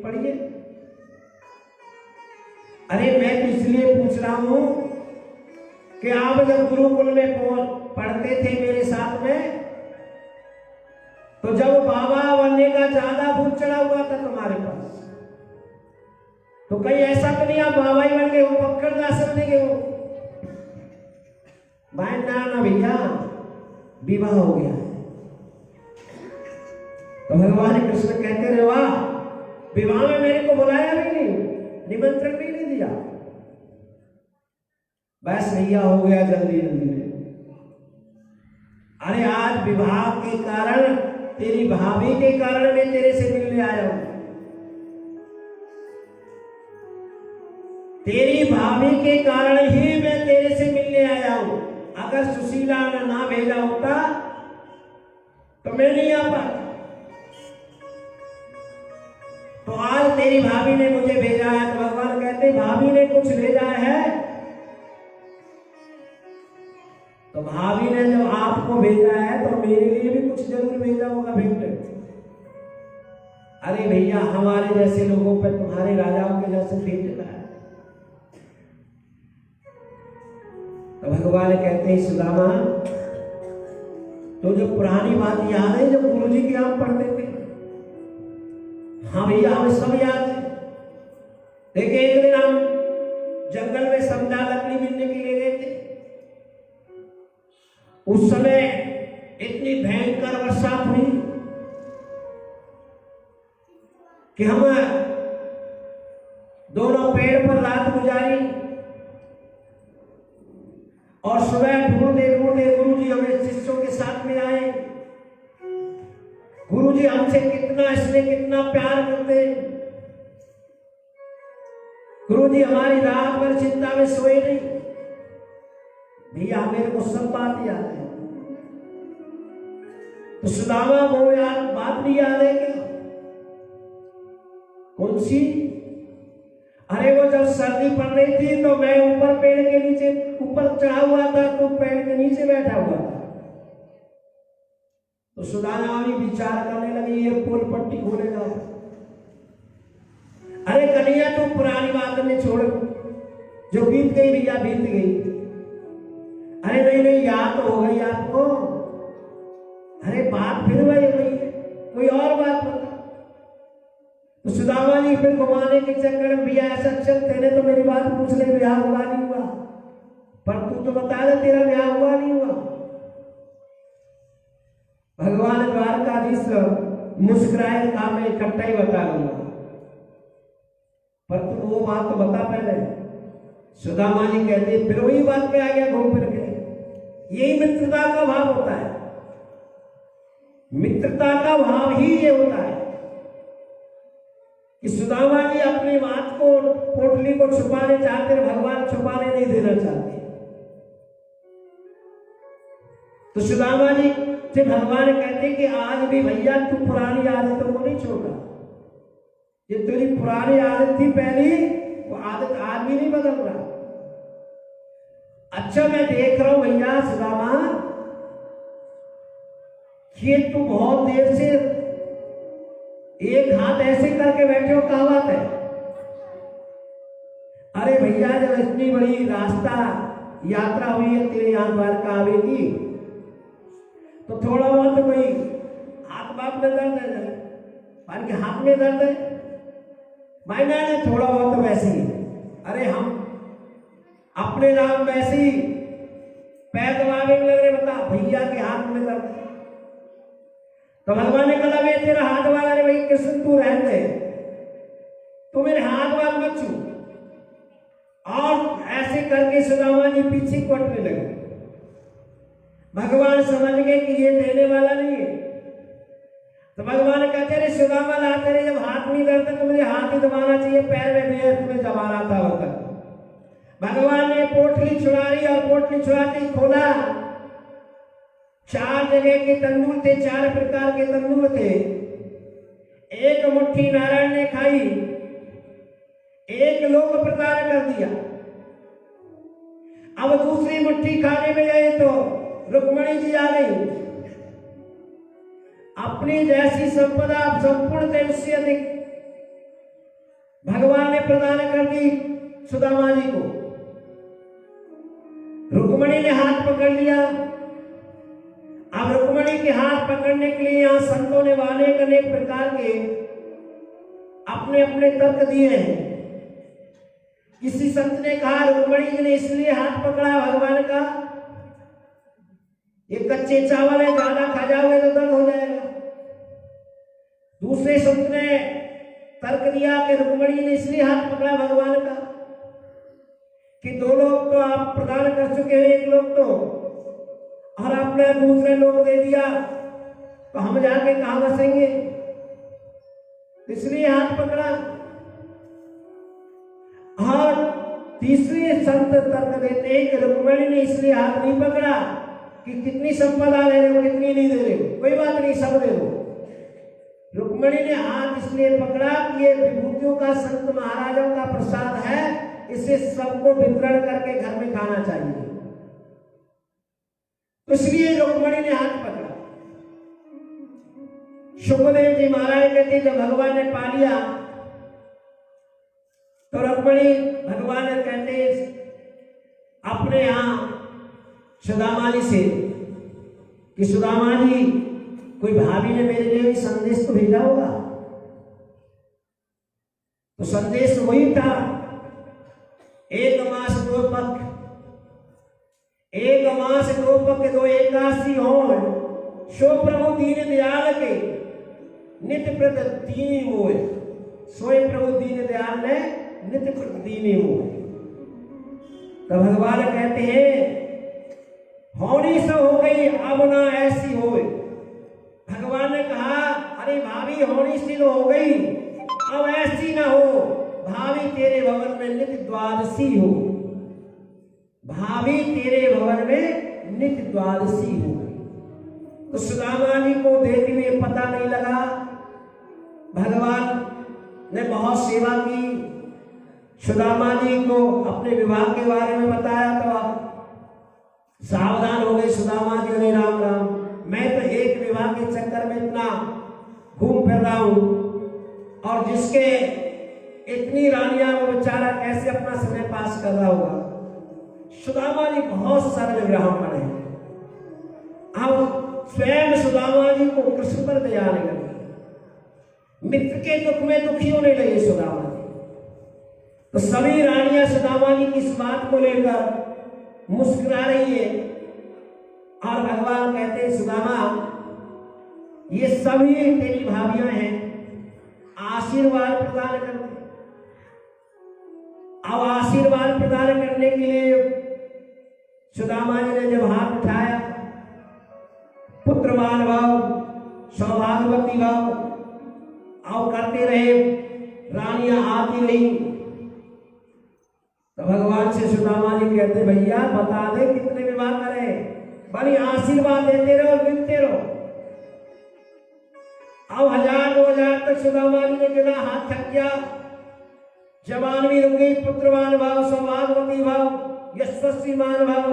पड़ी है। अरे मैं तो इसलिए पूछ रहा हूं कि आप जब गुरुकुल में पढ़ते थे मेरे साथ में, तो जब बाबा बनने का ज्यादा भूत चढ़ा हुआ था तुम्हारे पास, तो कहीं ऐसा तो नहीं आप बाबा ही बन गए हो, पक्कड़ दास बन गए हो? भाई ना भैया, विवाह हो गया है। तो भगवान कृष्ण कहते रहे, वाह, विवाह में मेरे को बुलाया भी नहीं, निमंत्रण भी नहीं दिया। बस भैया हो गया जल्दी में। अरे आज विवाह के कारण, तेरी भाभी के कारण मैं तेरे से मिलने आया हूं। तेरी भाभी के कारण ही मैं तेरे से मिलने आया हूं। अगर सुशीला ने ना भेजा होता तो मैं नहीं आ पाता। तो आज तेरी भाभी ने मुझे भेजा है। तो भगवान कहते, भाभी ने कुछ भेजा है तो भाभी ने जब आपको भेजा है तो मेरे लिए भी कुछ जरूर भेजा होगा भेंट। अरे भैया, हमारे जैसे लोगों पर तुम्हारे राजाओं के जैसे भेंट है। तो भगवान कहते हैं, सुदामा तो जो पुरानी बात याद है जो गुरुजी के आप पढ़ते थे? हाँ भैया, हमें सब याद है। देखिए, एक दिन हम जंगल में समझा लकड़ी मिलने के लिए गए थे। उस समय इतनी भयंकर वर्षा हुई कि हम दोनों पेड़ पर रात गुजारी और सुबह ढूंढते ढूंढते गुरुजी हमें शिष्यों के साथ में आए। गुरुजी हमसे कितना स्नेह, कितना प्यार करते। गुरुजी हमारी रात भर चिंता में सोए नहीं। भैया, मेरे को सब बात याद है। तो सुदामा वो याद बात नहीं याद है क्या? कौन सी? अरे वो जब सर्दी पड़ रही थी तो मैं ऊपर पेड़ के नीचे ऊपर चढ़ा हुआ था, तो पेड़ के नीचे बैठा हुआ था। तो सुदामा विचार करने लगी, ये पुल पट्टी खोलेगा। अरे कन्हैया, तू पुरानी बात में छोड़, जो बीत गई भैया बीत गई। अरे नहीं, याद तो हो गई आपको। अरे बात फिर वही कोई और बात बता। तो सुदामा जी फिर घुमाने के चक्कर में, भैया ऐसा चल, तेरे तो मेरी बात पूछ ले, ब्याह हुआ नहीं हुआ? पर तू तो बता दे, तेरा ब्याह हुआ नहीं हुआ? भगवान द्वारकाधीश मुस्कुराए, कहा मैं इकट्ठा ही बता दूंगा, पर तू वो बात तो बता पहले। सुदामा जी कहते, फिर वही बात में आ गया घूम फिर के। यही मित्रता का भाव होता है। मित्रता का भाव ही ये होता है कि सुदामा जी अपनी बात को, पोटली को छुपाने चाहते, भगवान छुपाने नहीं देना चाहते। तो सुदामा जी से भगवान कहते कि आज भी भैया तू पुरानी आदतों को नहीं छोड़ा। ये तेरी पुरानी आदत थी पहली, वो आदत आज भी नहीं बदल रहा। अच्छा, मैं देख रहा हूं भैया सुदामा कि तू बहुत देर से एक हाथ ऐसे करके बैठे हो, क्या बात है? अरे भैया, जब इतनी बड़ी रास्ता यात्रा हुई है तेरे यहाँ द्वारका आवेगी, तो थोड़ा बहुत तो कोई हाथ बाप में दर्द है, मान के हाथ में दर्द है भाई ना, थोड़ा बहुत तो वैसे ही। अरे हम अपने नाम वैसे ही पैर दबाने लग रहे, बता भैया के हाथ में दर्द है। तो भगवान ने कहा, वे तेरा हाथ वाला, रे भाई कृष्ण तू रहने दे, तू मेरे हाथ वाल मत छू। और ऐसे करके सुदामा जी पीछे कोटने लगे। भगवान समझ गए कि ये देने वाला नहीं है, तो भगवान कहते रहे सुदामा लाते रहे, जब हाथ नहीं दर्द तो मुझे हाथ ही दबाना चाहिए, पैर में भी तुम्हें दबा रहा था होता। भगवान ने पोटली छुड़ाई और पोटली छुड़ाते ही खोला, 4 जगह के तंदूर थे, 4 प्रकार के तंदूर थे। एक मुट्ठी नारायण ने खाई, एक लोग प्रदान कर दिया। अब दूसरी मुट्ठी खाने में गए तो रुक्मणी जी आ गई, अपनी जैसी संपदा संपूर्ण थे उससे अधिक भगवान ने प्रदान कर दी सुदामा जी को। रुक्मणी ने हाथ पकड़ लिया। अब रुक्मणी के हाथ पकड़ने के लिए यहां संतों ने अनेक प्रकार के अपने अपने तर्क दिए हैं। किसी संत ने कहा रुक्मणी जी ने इसलिए हाथ पकड़ा भगवान का, ये कच्चे चावल है, ज्यादा खा जाओगे तो दर्द हो जाएगा। दूसरे संत ने तर्क दिया कि रुक्मणी ने इसलिए हाथ पकड़ा भगवान का कि 2 लोग तो आप प्रदान कर चुके हैं, 1 लोग तो, और आपने दूसरे लोग दे दिया तो हम जाके कहां बसेंगे, इसलिए हाथ पकड़ा। और तीसरे संत तर्क देते हैं कि रुक्मणी ने इसलिए हाथ नहीं पकड़ा कि कितनी संपदा ले रहे हो, कितनी नहीं दे रहे हो, कोई बात नहीं, सब दे दो। रुक्मणी ने हाथ इसलिए पकड़ा कि ये विभूतियों का संत महाराजों का प्रसाद है, इसे सबको वितरण करके घर में खाना चाहिए, तो इसलिए रुक्मणी ने हाथ पकड़ा। सुखदेव जी महाराज कहते जब भगवान ने पा लिया तो रुक्मणी भगवान ने कहते अपने यहां सुदामा जी से कि सुदामा जी कोई भाभी ने मेरे लिए संदेश तो भेजा होगा, तो संदेश वही था, 1 मास 2 पक्ष, 1 मास 2 पक्ष 2 एकादशी हों, सो प्रभु दीन दयाल के नित्य प्रत दीनी मोय, सोए प्रभु दीन दयाल ने नित्य प्रत दीनी मोय। तो भगवान कहते हैं होनी सो हो गई, अब ना ऐसी होए। भगवान ने कहा अरे भाभी होनी सी तो हो गई, अब ऐसी ना हो, भाभी तेरे भवन में नित्य द्वादशी हो, भाभी तेरे भवन में नित्य द्वादशी हो। तो सुदामा जी को देखते हुए पता नहीं लगा, भगवान ने बहुत सेवा की, सुदामा जी को अपने विवाह के बारे में बताया तो सावधान हो गए सुदामा जी, अरे राम राम, मैं तो एक विवाह के चक्कर में इतना घूम फिर रहा हूं, और जिसके इतनी रानियां, वो बेचारा कैसे अपना समय पास कर रहा होगा। सुदामा जी बहुत सरल ब्राह्मण है। अब स्वयं सुदामा जी को कृष्ण पर दया आने लगी, मित्र के दुख में दुखी होने लगे सुदामा जी। तो सभी रानियां सुदामा जी की इस बात को लेकर मुस्कुरा रही है, और भगवान कहते हैं सुदामा ये सभी तेरी भाभियां हैं, आशीर्वाद प्रदान कर दे। अब आशीर्वाद प्रदान करने के लिए सुदामा जी ने जब हाथ उठाया, पुत्रवान भाव, सौभाग्यवती भाव और करते रहे, रानियां आती रही। तो भगवान से सुदामा जी कहते भैया बता दे कितने विवाह करें, बड़ी आशीर्वाद देते रहो, मिलते रहो। अब 1000 2000 तक सुदामा जी ने गिना, हाथ थक गया, जवान भी रुक गई, पुत्रवान भाव, सौभाग्यवती भाव, यशस्वीमान भाव।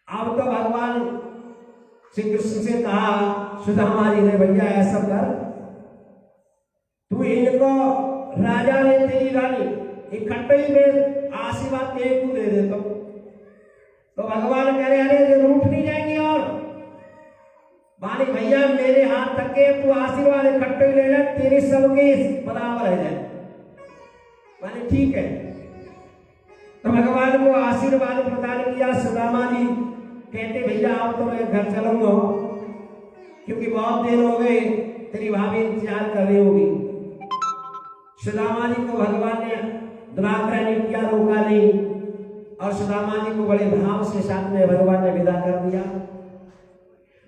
अब तो भगवान श्री कृष्ण से कहा सुदामा जी ने भैया ऐसा कर, तू इनको राजा ने तेरी रानी इकट्ठे ही में आशीर्वाद तेरे को दे देता हूं। तो भगवान कह रहे अरे ये रूठ नहीं जाएंगे, और बाली भैया मेरे हाथ थके, तू आशीर्वाद इकट्ठे ही ले ले, तेरे सबके बराबर है जाए। माने ठीक है। तो भगवान को आशीर्वाद प्रदान किया। सुदामा जी कहते भैया अब तो मैं घर चलूंगा, क्योंकि बहुत देर हो गए, तेरी भाभी इंतजार कर रही होगी। सुदामा जी को भगवान ने दुराग्रह नहीं किया, रोका नहीं, और सुदामा जी को बड़े भाव से साथ में भगवान ने विदा कर दिया।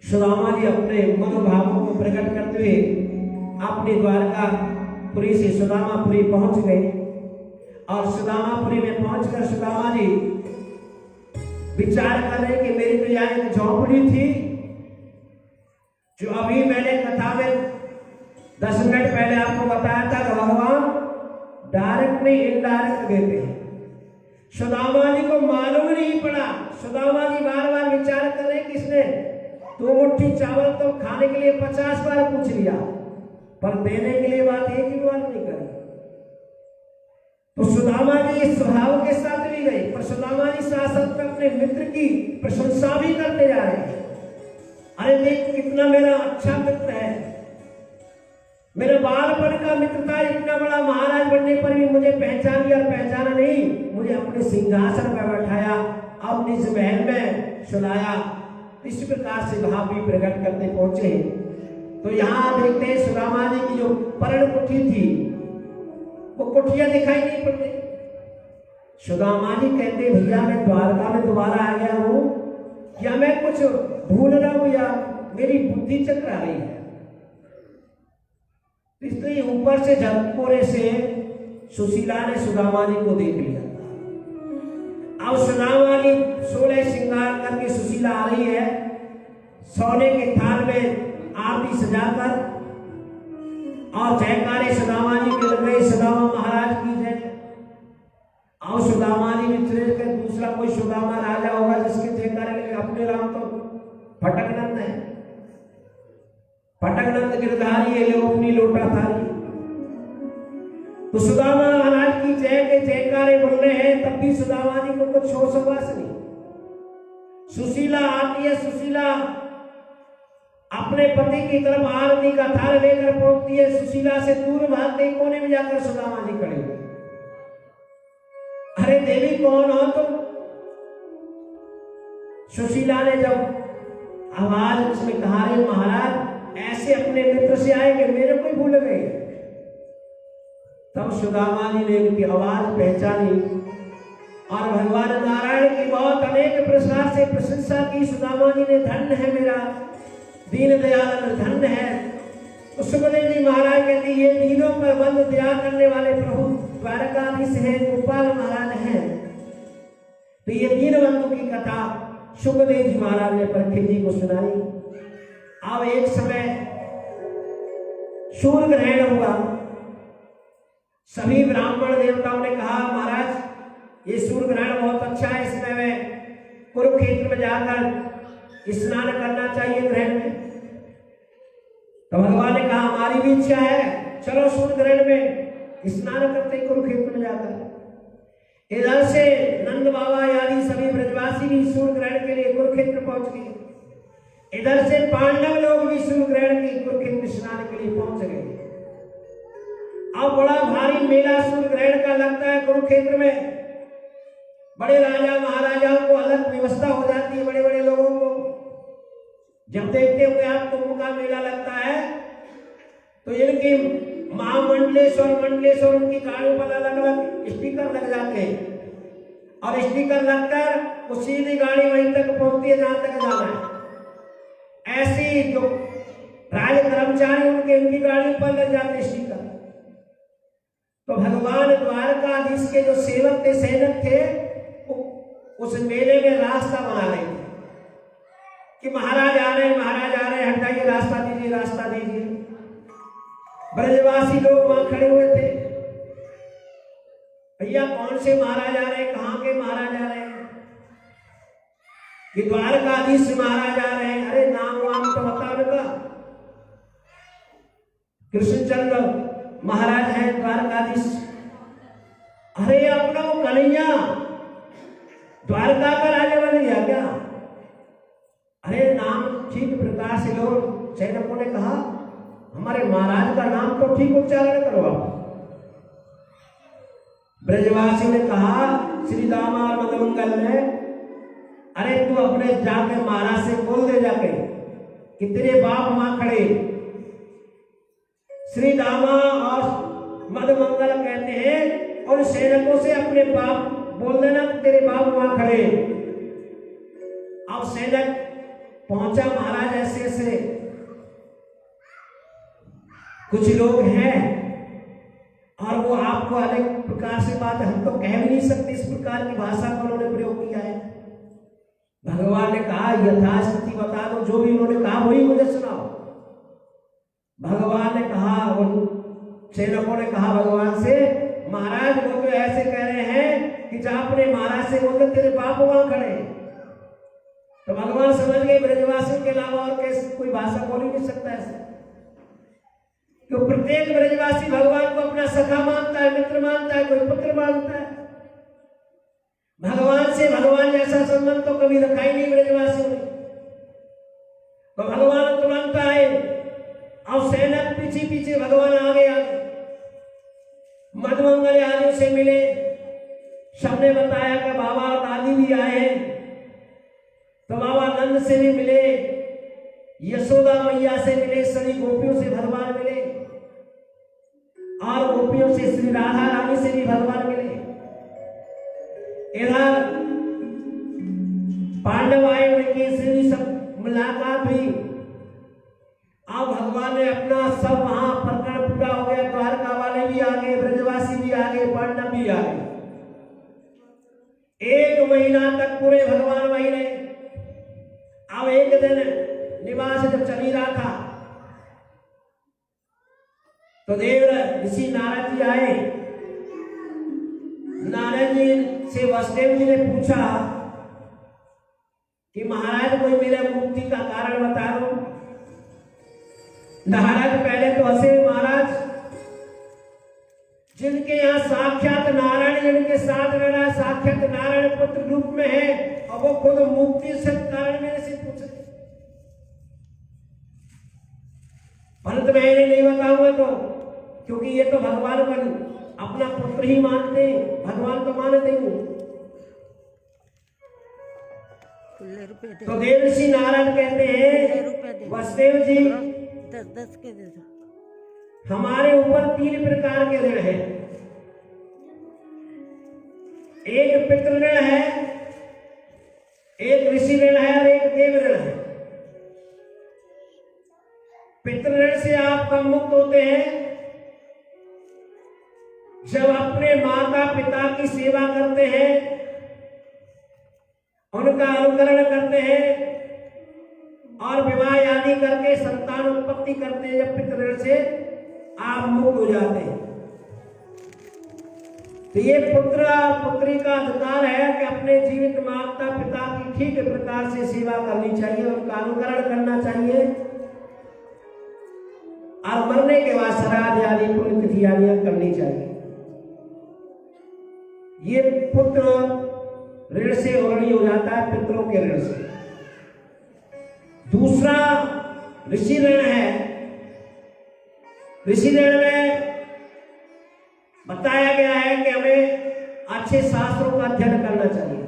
सुदामा जी अपने मनोभावों को प्रकट करते हुए अपने द्वारकापुरी से सुदामापुरी पहुंच गए, और सुदामापुरी में पहुंचकर सुदामा जी विचार कर रहे कि मेरी तो यहाँ एक झोपड़ी थी, जो अभी मैंने कथा में 10 मिनट पहले आपको बताया था कि भगवान डायरेक्ट नहीं इनडायरेक्ट देते हैं। सुदामा जी को मालूम नहीं पड़ा। सुदामा जी बार बार विचार कर रहे किसने 2 मुट्ठी चावल तो खाने के लिए 50 बार पूछ लिया, पर देने के लिए बात एक ही बार नहीं करी। तो सुदामा जी इस स्वभाव के साथ भी गए, पर सुदामा जी साथ साथ में अपने मित्र की प्रशंसा भी करते जा रहे हैं। अरे देख कितना मेरा अच्छा मित्र है, मेरे बालपन का मित्र था, इतना बड़ा महाराज बनने पर भी मुझे पहचान लिया, और पहचाना नहीं, मुझे अपने सिंहासन पर बैठाया, अपने इस महल में सुलाया। इस प्रकार से भाव भी प्रकट करते पहुंचे। तो यहाँ देखते हैं सुदामा जी की जो पर्ण कुठी थी, वो कुठिया दिखाई नहीं पड़ रही। सुदामा जी कहते भैया मैं द्वारका में दोबारा आ गया हूँ, या मैं कुछ भूल रहा हूँ, या मेरी बुद्धि चकरा रही है। इसलिए ऊपर से झकोरे से सुशीला ने सुदामा जी को देख लिया। अब सुदामा जी 16 श्रृंगार करके सुशीला आ रही है, सोने के थाल में आरती सजाकर, और जयकारे सुदामा जी के लग गए, सुदामा महाराज की जय। और सुदामा जी मित्र के दूसरा कोई सुदामा राजा होगा जिसके जयकारे लगे, अपने राम तो फटकनंद है, फटकनंद गिरधारी है, लोग अपनी लोटा थाली। तो सुदामा महाराज की जय के जयकारे बोल रहे हैं, तब भी सुदामा जी को कुछ होश हवास नहीं। सुशीला आती है, सुशीला अपने पति की तरफ आरती का थाल लेकर पहुंचती है। सुशीला से दूर भागते कोने में जाकर सुदामा जी खड़े हुए। अरे देवी कौन हो तुम? सुशीला ने जब आवाज उसमें कहा, रे महाराज ऐसे अपने मित्र से आए कि मेरे को भूल गए। तब सुदामा जी ने उनकी आवाज पहचानी और भगवान नारायण की बहुत अनेक प्रसार से प्रशंसा की। सुदामा जी ने धन्य है मेरा दीन दयाल, धन्य है। तो सुखदेव जी महाराज कहते ये दीनों पर बंद दया करने वाले प्रभु द्वारकाधीश हैं, गोपाल महाराज हैं। तो ये दीन बंधु की कथा सुखदेव जी महाराज ने परीक्षित जी को सुनाई। अब एक समय सूर्य ग्रहण हुआ। सभी ब्राह्मण देवताओं ने कहा महाराज ये सूर्य ग्रहण बहुत अच्छा है, इसमें हमें कुरुक्षेत्र में जाकर स्नान करना चाहिए ग्रहण में। तो भगवान ने कहा हमारी भी इच्छा है, चलो सूर्य ग्रहण में स्नान करते कुरुक्षेत्र में जाकर। इधर से नंद बाबा आदि सभी ब्रजवासी भी सूर्य ग्रहण के लिए कुरुक्षेत्र पहुंच गए। इधर से पांडव लोग भी सूर्य ग्रहण के कुरुक्षेत्र स्नान के लिए पहुंच गए। अब बड़ा भारी मेला सूर्य ग्रहण का लगता है कुरुक्षेत्र में। बड़े राजा महाराजाओं को अलग व्यवस्था हो जाती है, बड़े बड़े लोगों को। जब देखते हुए आप कुंभ का मेला लगता है तो इनकी महामंडलेश्वर मंडलेश्वर उनकी गाड़ियों पर अलग अलग स्पीकर लग जाते हैं, और स्पीकर लगकर वो सीधी गाड़ी वहीं तक पहुंचती है जहां तक जाना है। ऐसी जो राज कर्मचारी उनकी गाड़ी पर लग जाते स्पीकर। तो भगवान द्वारकाधीश के जो सेवक थे, सैनिक थे, उस मेले में रास्ता बना रहे थे कि महाराज आ रहे हैं, महाराज आ रहे हैं, हट जाइए, रास्ता दीजिए, रास्ता दीजिए। ब्रजवासी लोग वहां खड़े हुए थे, भैया कौन से महाराज आ रहे हैं, कहाँ के महाराज आ रहे हैं? कि द्वारकाधीश महाराज आ रहे हैं। अरे नाम वाम तो बता उनका। कृष्णचंद्र महाराज है द्वारकाधीश। अरे अपना वो कन्हैया द्वारका का राजा बन गया क्या? अरे नाम ठीक प्रकार से लोग सैनिकों ने कहा हमारे महाराज का नाम तो ठीक उच्चारण करो आप। ब्रजवासी ने कहा श्री दामा और मदमंगल ने, अरे तू अपने जाके महाराज से बोल दे जाके कि तेरे बाप वहां खड़े। श्री दामा और मदमंगल कहते हैं उन सैनिकों से अपने बाप बोल देना कि तेरे बाप वहां खड़े। अब सैनिक पहुंचा, महाराज ऐसे ऐसे कुछ लोग हैं और वो आपको अलग प्रकार से बात हम तो कह भी नहीं सकते, इस प्रकार की भाषा का उन्होंने प्रयोग किया है। भगवान ने कहा यथास्थिति बता दो, जो भी उन्होंने कहा वही मुझे सुनाओ। भगवान ने कहा, उन सैनिकों ने कहा भगवान से, महाराज वो तो ऐसे कह रहे हैं कि जहां अपने महाराज से बोलते तेरे बाप वहां खड़े। तो भगवान समझ गए ब्रजवासियों के अलावा और कैसे कोई भाषा बोल ही नहीं सकता ऐसे। तो प्रत्येक ब्रजवासी भगवान को अपना सखा मानता है, मित्र मानता है, कोई पुत्र मानता है। भगवान से भगवान जैसा संबंध तो कभी रखा ही नहीं ब्रजवासियों ने। तो भगवान तुरंत आए, अब सैनिक पीछे पीछे भगवान आगे आगे मधुमंगल आदि से मिले। सबने बताया कि बाबा और दादी भी आए हैं। तो बाबा नंद से भी मिले, यशोदा मैया से मिले, सभी गोपियों से भगवान मिले और गोपियों से श्री राधा रानी से भी भगवान मिले। इधर पांडव आए, उनकी से भी सब मुलाकात हुई। अब भगवान ने अपना सब वहां प्रकरण पूरा हो गया। द्वारका वाले भी आ गए, ब्रजवासी भी आ गए, पांडव भी आ गए। 1 महीना तक पूरे भगवान वही रहे। अब एक दिन निवास जब चल ही रहा था तो देव ऋषि नारद जी आए। नारद जी से वसुदेव जी ने पूछा कि महाराज कोई मेरे मुक्ति का कारण बता दो। नारद पहले तो हंसे, महाराज जिनके यहाँ साक्षात नारायण जिनके साथ रहना, साक्षात नारायण पुत्र रूप में है और वो खुद मुक्ति से कारण मेरे से पूछे, परंतु मैं इन्हें नहीं बताऊंगा तो, क्योंकि ये तो भगवान को अपना पुत्र ही मानते हैं, भगवान तो मानते ही नहीं। तो देव ऋषि नारद कहते हैं वसुदेव जी 10 के दे दो। हमारे ऊपर 3 प्रकार के ऋण हैं। एक पितृ ऋण है, एक ऋषि ऋण है और एक देव ऋण है। पितृ ऋण से आप कब मुक्त होते हैं? जब अपने माता पिता की सेवा करते हैं, उनका अनुकरण करते हैं और विवाह आदि करके संतान उत्पत्ति करते हैं। जब पितृ ऋण से आप मुक्त हो जाते हैं तो ये पुत्र पुत्री का अधिकार है कि अपने जीवित माता पिता की ठीक प्रकार से सेवा करनी चाहिए, उनका अनुकरण करना चाहिए और मरने के बाद श्राद्ध आदि पुण्यतिथि आदि करनी चाहिए। ये पुत्र ऋण से ऋणी हो जाता है, पितरों के ऋण से। दूसरा ऋषि ऋण है। ऋषि ऋण में बताया गया है कि हमें अच्छे शास्त्रों का अध्ययन करना चाहिए।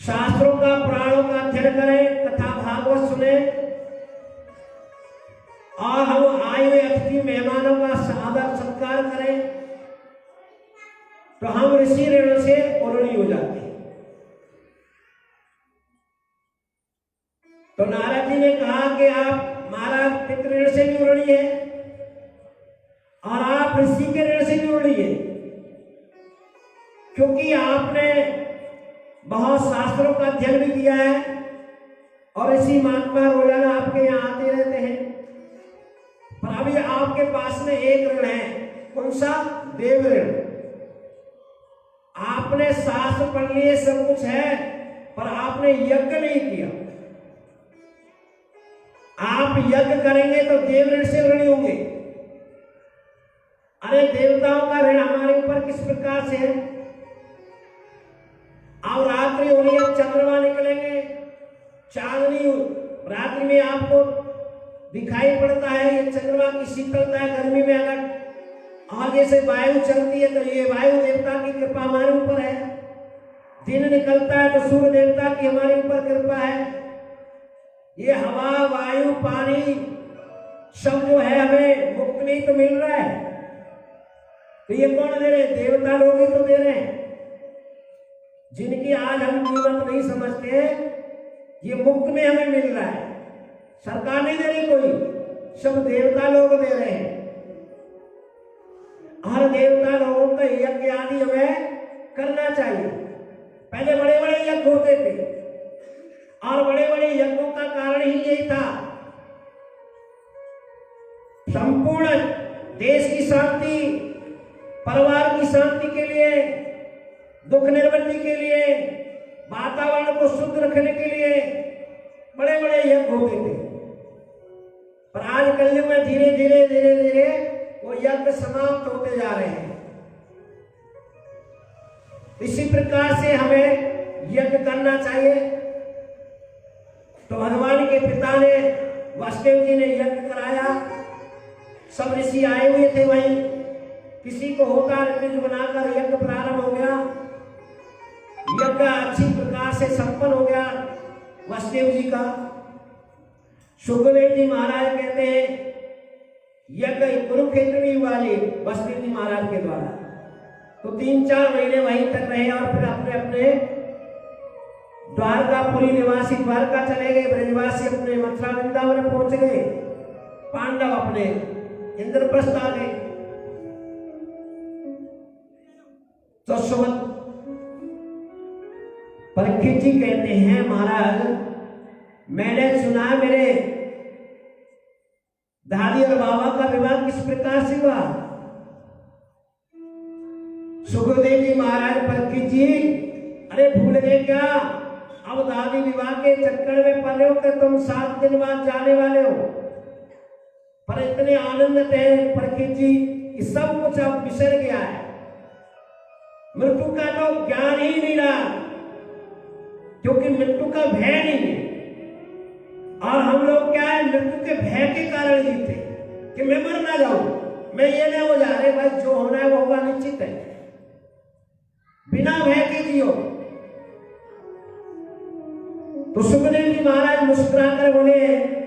शास्त्रों का, पुराणों का अध्ययन करें, कथा भागवत सुने और हम आए हुए अतिथि मेहमानों का आदर सत्कार करें तो हम ऋषि ऋण से ऋणी हो जाते हैं। तो नारद जी ने कहा कि आप महाराज पितृ ऋण से भी ऋणी है और आप ऋषि के ऋण से भी ऋणी है, क्योंकि आपने बहुत शास्त्रों का अध्ययन भी किया है और ऋषि महात्मा रोजाना आपके यहाँ आते रहते हैं। पर अभी आपके पास में एक ऋण है। कौन सा? देव ऋण। आपने शास्त्र पढ़ लिए, सब कुछ है, पर आपने यज्ञ नहीं किया। आप यज्ञ करेंगे तो देव ऋण से ऋणी होंगे। अरे देवताओं का ऋण हमारे ऊपर किस प्रकार से है? अब रात्रि होनी, अब चंद्रमा निकलेंगे, चांदनी रात्रि में आपको दिखाई पड़ता है। ये चंद्रमा की शीतलता है। गर्मी में अगर आगे से वायु चलती है तो ये वायु देवता की कृपा हमारे ऊपर है। दिन निकलता है तो सूर्य देवता की हमारे ऊपर कृपा है। ये हवा, वायु, पानी सब जो है हमें मुक्त नहीं तो मिल रहा है। तो ये कौन दे रहे हैं? देवता लोग ही तो दे रहे हैं, जिनकी आज हम कीमत नहीं समझते। ये मुफ्त में हमें मिल रहा है, सरकार नहीं दे रही कोई, सब देवता लोग दे रहे हैं। हर देवता लोगों का यज्ञ आदि हमें करना चाहिए। पहले बड़े बड़े यज्ञ होते थे और बड़े बड़े यज्ञों का कारण ही यही था, संपूर्ण देश की शांति, परिवार की शांति के लिए, दुख निवृत्ति के लिए, वातावरण को शुद्ध रखने के लिए बड़े बड़े यज्ञ होते थे। पर आज कलयुग में धीरे धीरे धीरे धीरे वो यज्ञ समाप्त होते जा रहे हैं। इसी प्रकार से हमें यज्ञ करना चाहिए। तो भगवान के पिता ने, वासुदेव जी ने यज्ञ कराया। सब ऋषि आए हुए थे वहीं, किसी को होता ऋतु बनाकर यज्ञ प्रारंभ हो गया। यज्ञ अच्छी प्रकार से संपन्न हो गया वासुदेव जी का। सुखदेव जी महाराज कहते हैं यज्ञ कुरुक्षेत्र में हुआ जी वासुदेव जी महाराज के द्वारा। तो 3-4 महीने वहीं तक रहे और फिर अपने अपने द्वारकापुरी निवासी द्वारका चले गए, ब्रजवासी अपने मथुरा वृंदावन पहुंच गए, पांडव अपने इंद्रप्रस्थ आ गए। तो सुमत परीक्षित जी कहते हैं महाराज, मैंने सुना मेरे दादी और बाबा का विवाह किस प्रकार से हुआ। सुखदेव जी महाराज, परीक्षित जी अरे भूल गए क्या? अब दादी विवाह के चक्कर में पड़े हो कि तुम 7 दिन बाद जाने वाले हो। पर इतने आनंद थे परीक्षित जी कि सब कुछ अब बिसर गया है, मृत्यु का तो ज्ञान ही नहीं रहा, क्योंकि मृत्यु का भय नहीं है। और हम लोग क्या है, मृत्यु के भय के कारण जीते कि मैं मर ना जाऊं, मैं ये नहीं हो जा रहे। भाई जो होना है वो होगा, निश्चित है, बिना भय के जियो। तो सुखदेव जी महाराज मुस्कुरा कर बोले,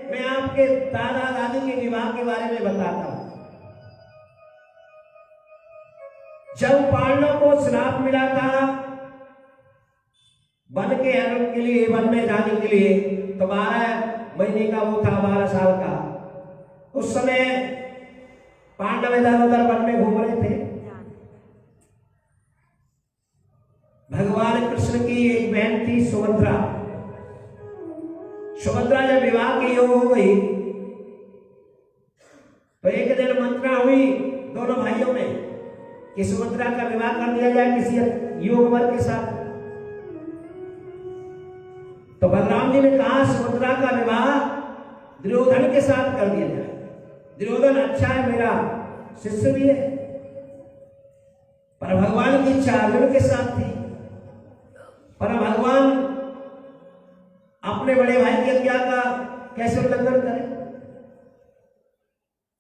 मैं आपके दादा दादी के विवाह के बारे में बताता हूं। जब पांडवों को श्राप मिला था वन के हरण के लिए, वन में जाने के लिए, तो 12 महीने का वो था, 12 साल का। उस समय पांडव इधर उधर वन में घूम रहे थे। भगवान कृष्ण की एक बहन थी सुभद्रा। सुभद्रा जब विवाह की योग हो गई तो एक दिन मंत्रणा हुई दोनों भाइयों में कि सुभद्रा का विवाह कर दिया जाए किसी योग वर के साथ। तो बलराम जी ने कहा सुभद्रा का विवाह दुर्योधन के साथ कर दिया जाए। दुर्योधन अच्छा है, मेरा शिष्य भी है, पर भगवान की इच्छा अर्जुन के साथ थी। पर भगवान अपने बड़े भाई की आज्ञा का कैसे उल्लंघन करें?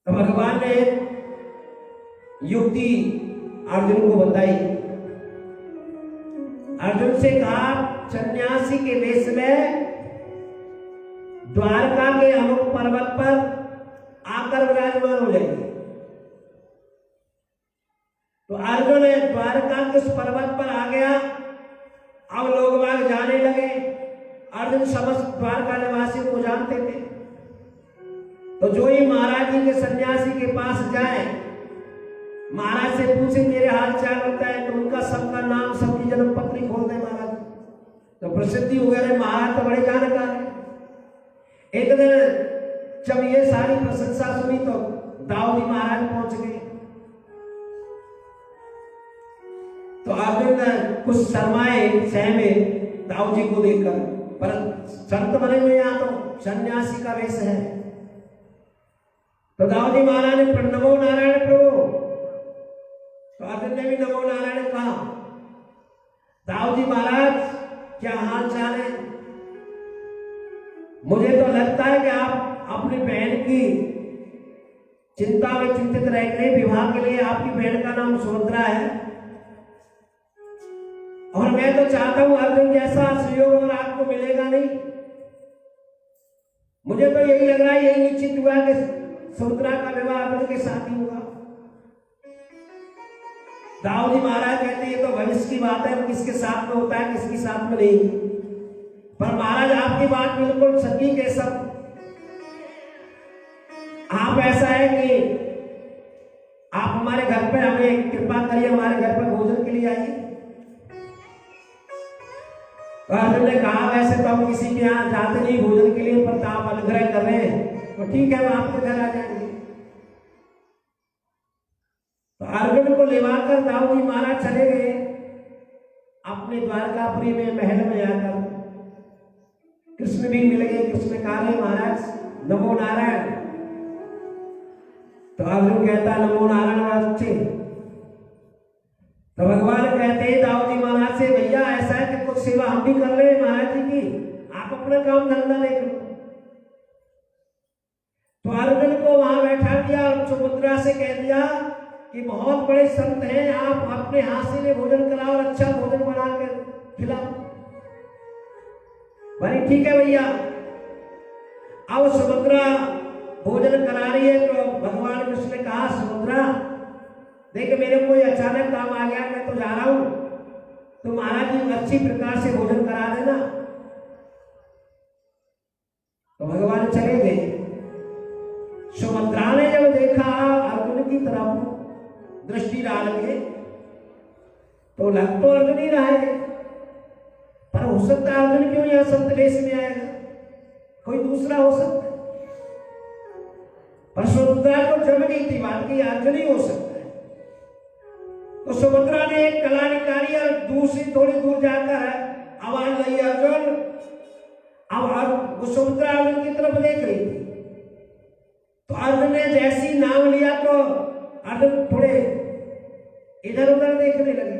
तो भगवान ने युक्ति अर्जुन को बताई। अर्जुन से कहा सन्यासी के वेश में द्वारका के अमुक पर्वत पर आकर विराजमान हो जाएंगे। तो अर्जुन द्वारका के उस पर्वत पर आ गया। अब लोग बाग जाने लगे। अर्जुन समस्त द्वारका निवासी को जानते थे। तो जो ही महाराज जी के सन्यासी के पास जाए, महाराज से पूछे मेरे हाल चाल होता है, तो उनका सबका नाम, सबकी जन्म पत्री खोल दे महाराज। तो प्रसिद्धि वगैरह, महाराज तो बड़े जानकार है। एक दिन जब ये सारी प्रशंसा सुनी तो दाऊदी महाराज पहुंच गए। तो अर्जुन कुछ शर्माए सहमे दाऊ जी को देखकर, पर संत बने हुए यहाँ तो सन्यासी का वेश है। तो दाऊ जी महाराज ने नमो नारायण प्रभु। तो अर्जुन ने भी नमो नारायण कहा। दाऊ जी महाराज क्या हाल चाल है? मुझे तो लगता है कि आप अपनी बहन की चिंता में चिंतित रह गए। विवाह के लिए आपकी बहन का नाम सुभद्रा है और मैं तो चाहता हूं अर्जुन जैसा सुयोग और आपको मिलेगा नहीं। मुझे तो यही लग रहा है, यही निश्चित हुआ कि सुभद्रा का विवाह अर्जुन के साथ ही होगा। दाऊद जी महाराज कहते हैं ये तो भविष्य की बात है, किसके साथ में होता है किसके साथ में नहीं। पर महाराज आपकी बात बिल्कुल सटीक है सब। आप ऐसा है कि आप हमारे घर पे हमें कृपा करिए, हमारे घर पे भोजन के लिए आइए। तो अर्जुन ने कहा वैसे तो हम किसी के यहाँ जाते नहीं भोजन के लिए, पर आप अनुग्रह कर रहे हैं तो ठीक है, हम आपके घर आ जाएंगे। तो अर्जुन को लेवाकर दाऊद जी महाराज चले गए अपने द्वारकापुरी में महल में आकर। कृष्ण भी मिल गए। कृष्ण कहा महाराज नमो नारायण। तो अर्जुन कहता नमो नारायण बच्चे। तो भगवान कहते हैं दाऊद जी महाराज से भैया ऐसा है कि कुछ सेवा हम भी कर रहे हैं महाराज जी की, आप अपना काम धंधा देख लो। तो अर्जुन को वहां बैठा दिया और सुभद्रा से कह दिया कि बहुत बड़े संत हैं, आप अपने हाथ से ले भोजन कराओ और अच्छा भोजन बना कर खिलाओ। भाई ठीक है भैया। अब सुभद्रा भोजन करा रही है तो भगवान कृष्ण ने कहा सुभद्रा देख मेरे कोई अचानक काम आ गया, मैं तो जा रहा हूं, तो महाराज जी अच्छी प्रकार से भोजन करा देना। तो भगवान चले गए। सुभद्रा ने जब देखा अर्जुन की तरफ दृष्टि डाल के तो लग तो अर्जुन ही रहा है, पर हो सकता है अर्जुन क्यों यहां संत वेश में आएगा, कोई दूसरा हो सकता है। पर सुभद्रा को जम गई थी बात की अर्जुन ही हो सकता है। तो सुभद्रा ने एक कला निकाली और दूसरी थोड़ी दूर जाकर आवाज लाई अर्जुन। अब वो सुभद्रा अर्जुन की तरफ देख रही थी। तो अर्जुन ने जैसी नाम लिया तो अर्जुन थोड़े इधर उधर देखने लगे।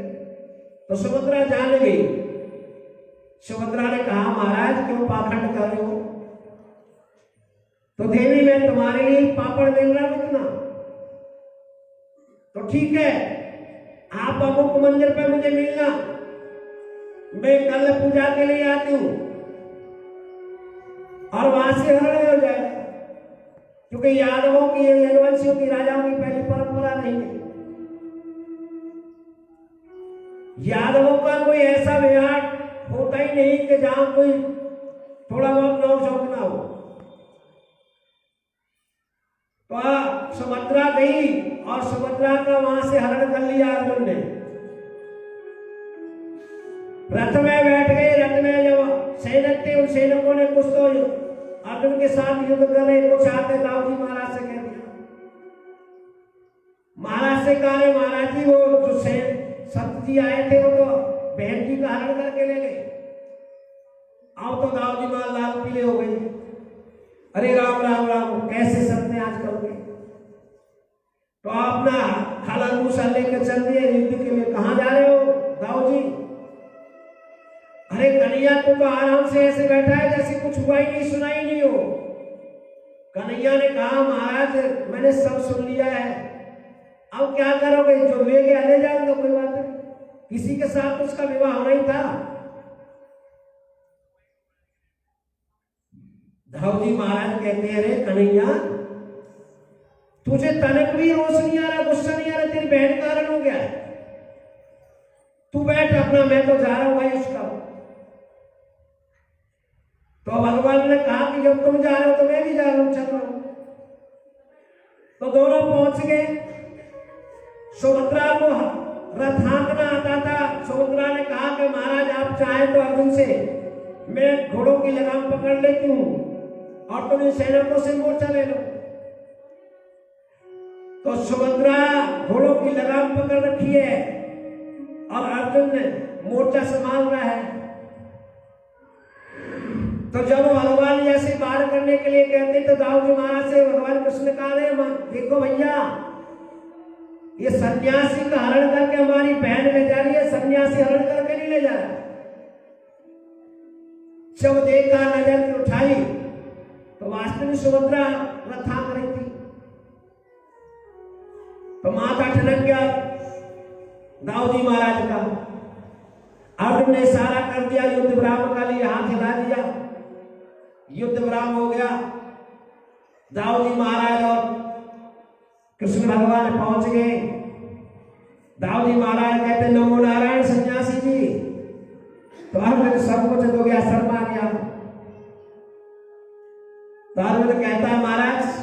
तो सुभद्रा जान गई। सुभद्रा ने कहा महाराज क्यों पाखंड कर रहे हो? तो देवी मैं तुम्हारे लिए पापड़ दे रहा हूं इतना, तो ठीक है आप अमुक मंदिर पे मुझे मिलना, मैं कल पूजा के लिए आती हूं और वहां से हरण हो जाए, क्योंकि यादवों की यदुवंशियों की राजाओं की पहली परंपरा नहीं है। यादवों का कोई ऐसा विहार होता ही नहीं कि जहां कोई थोड़ा बहुत नौक झोंक ना हो। तो सुभद्रा गई और सुभद्रा का वहां से हरण कर लिया अर्जुन ने। रथ में बैठ गए। रथ में जब सैनिक थे उन सैनिकों ने कुछ तो अर्जुन के साथ युद्ध कर रहे, कुछ आते दाऊद जी महाराज से कह दिया। महाराज से कहा महाराज जी वो जो संत जी आए थे वो तो बहन जी का हरण करके ले गए। अब तो दाऊद जी महाराज लाल पीले हो गए। अरे राम राम राम कैसे संत ने आज करोगे? तो अपना खाला मूसा लेकर चल दिए युद्ध के लिए। कहां जा रहे हो दाऊद जी? अरे कन्हैया तो आराम से ऐसे बैठा है जैसे कुछ हुआ ही नहीं, सुना ही नहीं हो। कन्हैया ने कहा महाराज मैंने सब सुन लिया है, अब क्या करोगे? जो ले गया ले जाऊंगा, कोई बात नहीं, किसी के साथ उसका विवाह होना ही था। दाऊद जी महाराज कहते हैं अरे कन्हैया तुझे तनक भी रोष नहीं आ रहा, गुस्सा नहीं आ रहा, तेरी बहन का हरण हो गया, तू बैठ अपना, मैं तो जा रहा हूं भाई उसका। तो भगवान ने कहा कि जब तुम जा रहे हो तो मैं भी जा रहा हूं, चल रहा हूं। तो दोनों पहुंच गए। सुभद्रा को रथ हाँकना आता था। सुभद्रा ने कहा कि महाराज आप चाहे तो अर्जुन से मैं घोड़ों की लगाम पकड़ लेती हूं और तुम इन सैनिकों से मोर्चा ले लो। तो सुभद्रा घोड़ों की लगाम पकड़ रखी है और अर्जुन ने मोर्चा संभाल रहा है। तो जब भगवान ऐसे पार करने के लिए कहते तो दाऊद जी महाराज से भगवान कृष्ण कहा देखो भैया ये सन्यासी का हरण करके हमारी बहन ले जा रही है, सन्यासी हरण करके नहीं ले जा रहा। जब देखा नजर उठाई तो वास्तव में सुभद्रा रथ हाँक रही थी। तो माथा ठनक गया दाऊद जी महाराज का। अर्जुन ने इशारा कर दिया युद्ध विराम का लिए, हाथ हिला दिया, युद्ध विराम हो गया। दाऊद जी महाराज और कृष्ण भगवान पहुंच गए। दाऊद जी महाराज कहते नमो नारायण सन्यासी जी, तो अर्जुन सब कुछ हो गया, शर्मा गया। तो अर्जुन कहता है महाराज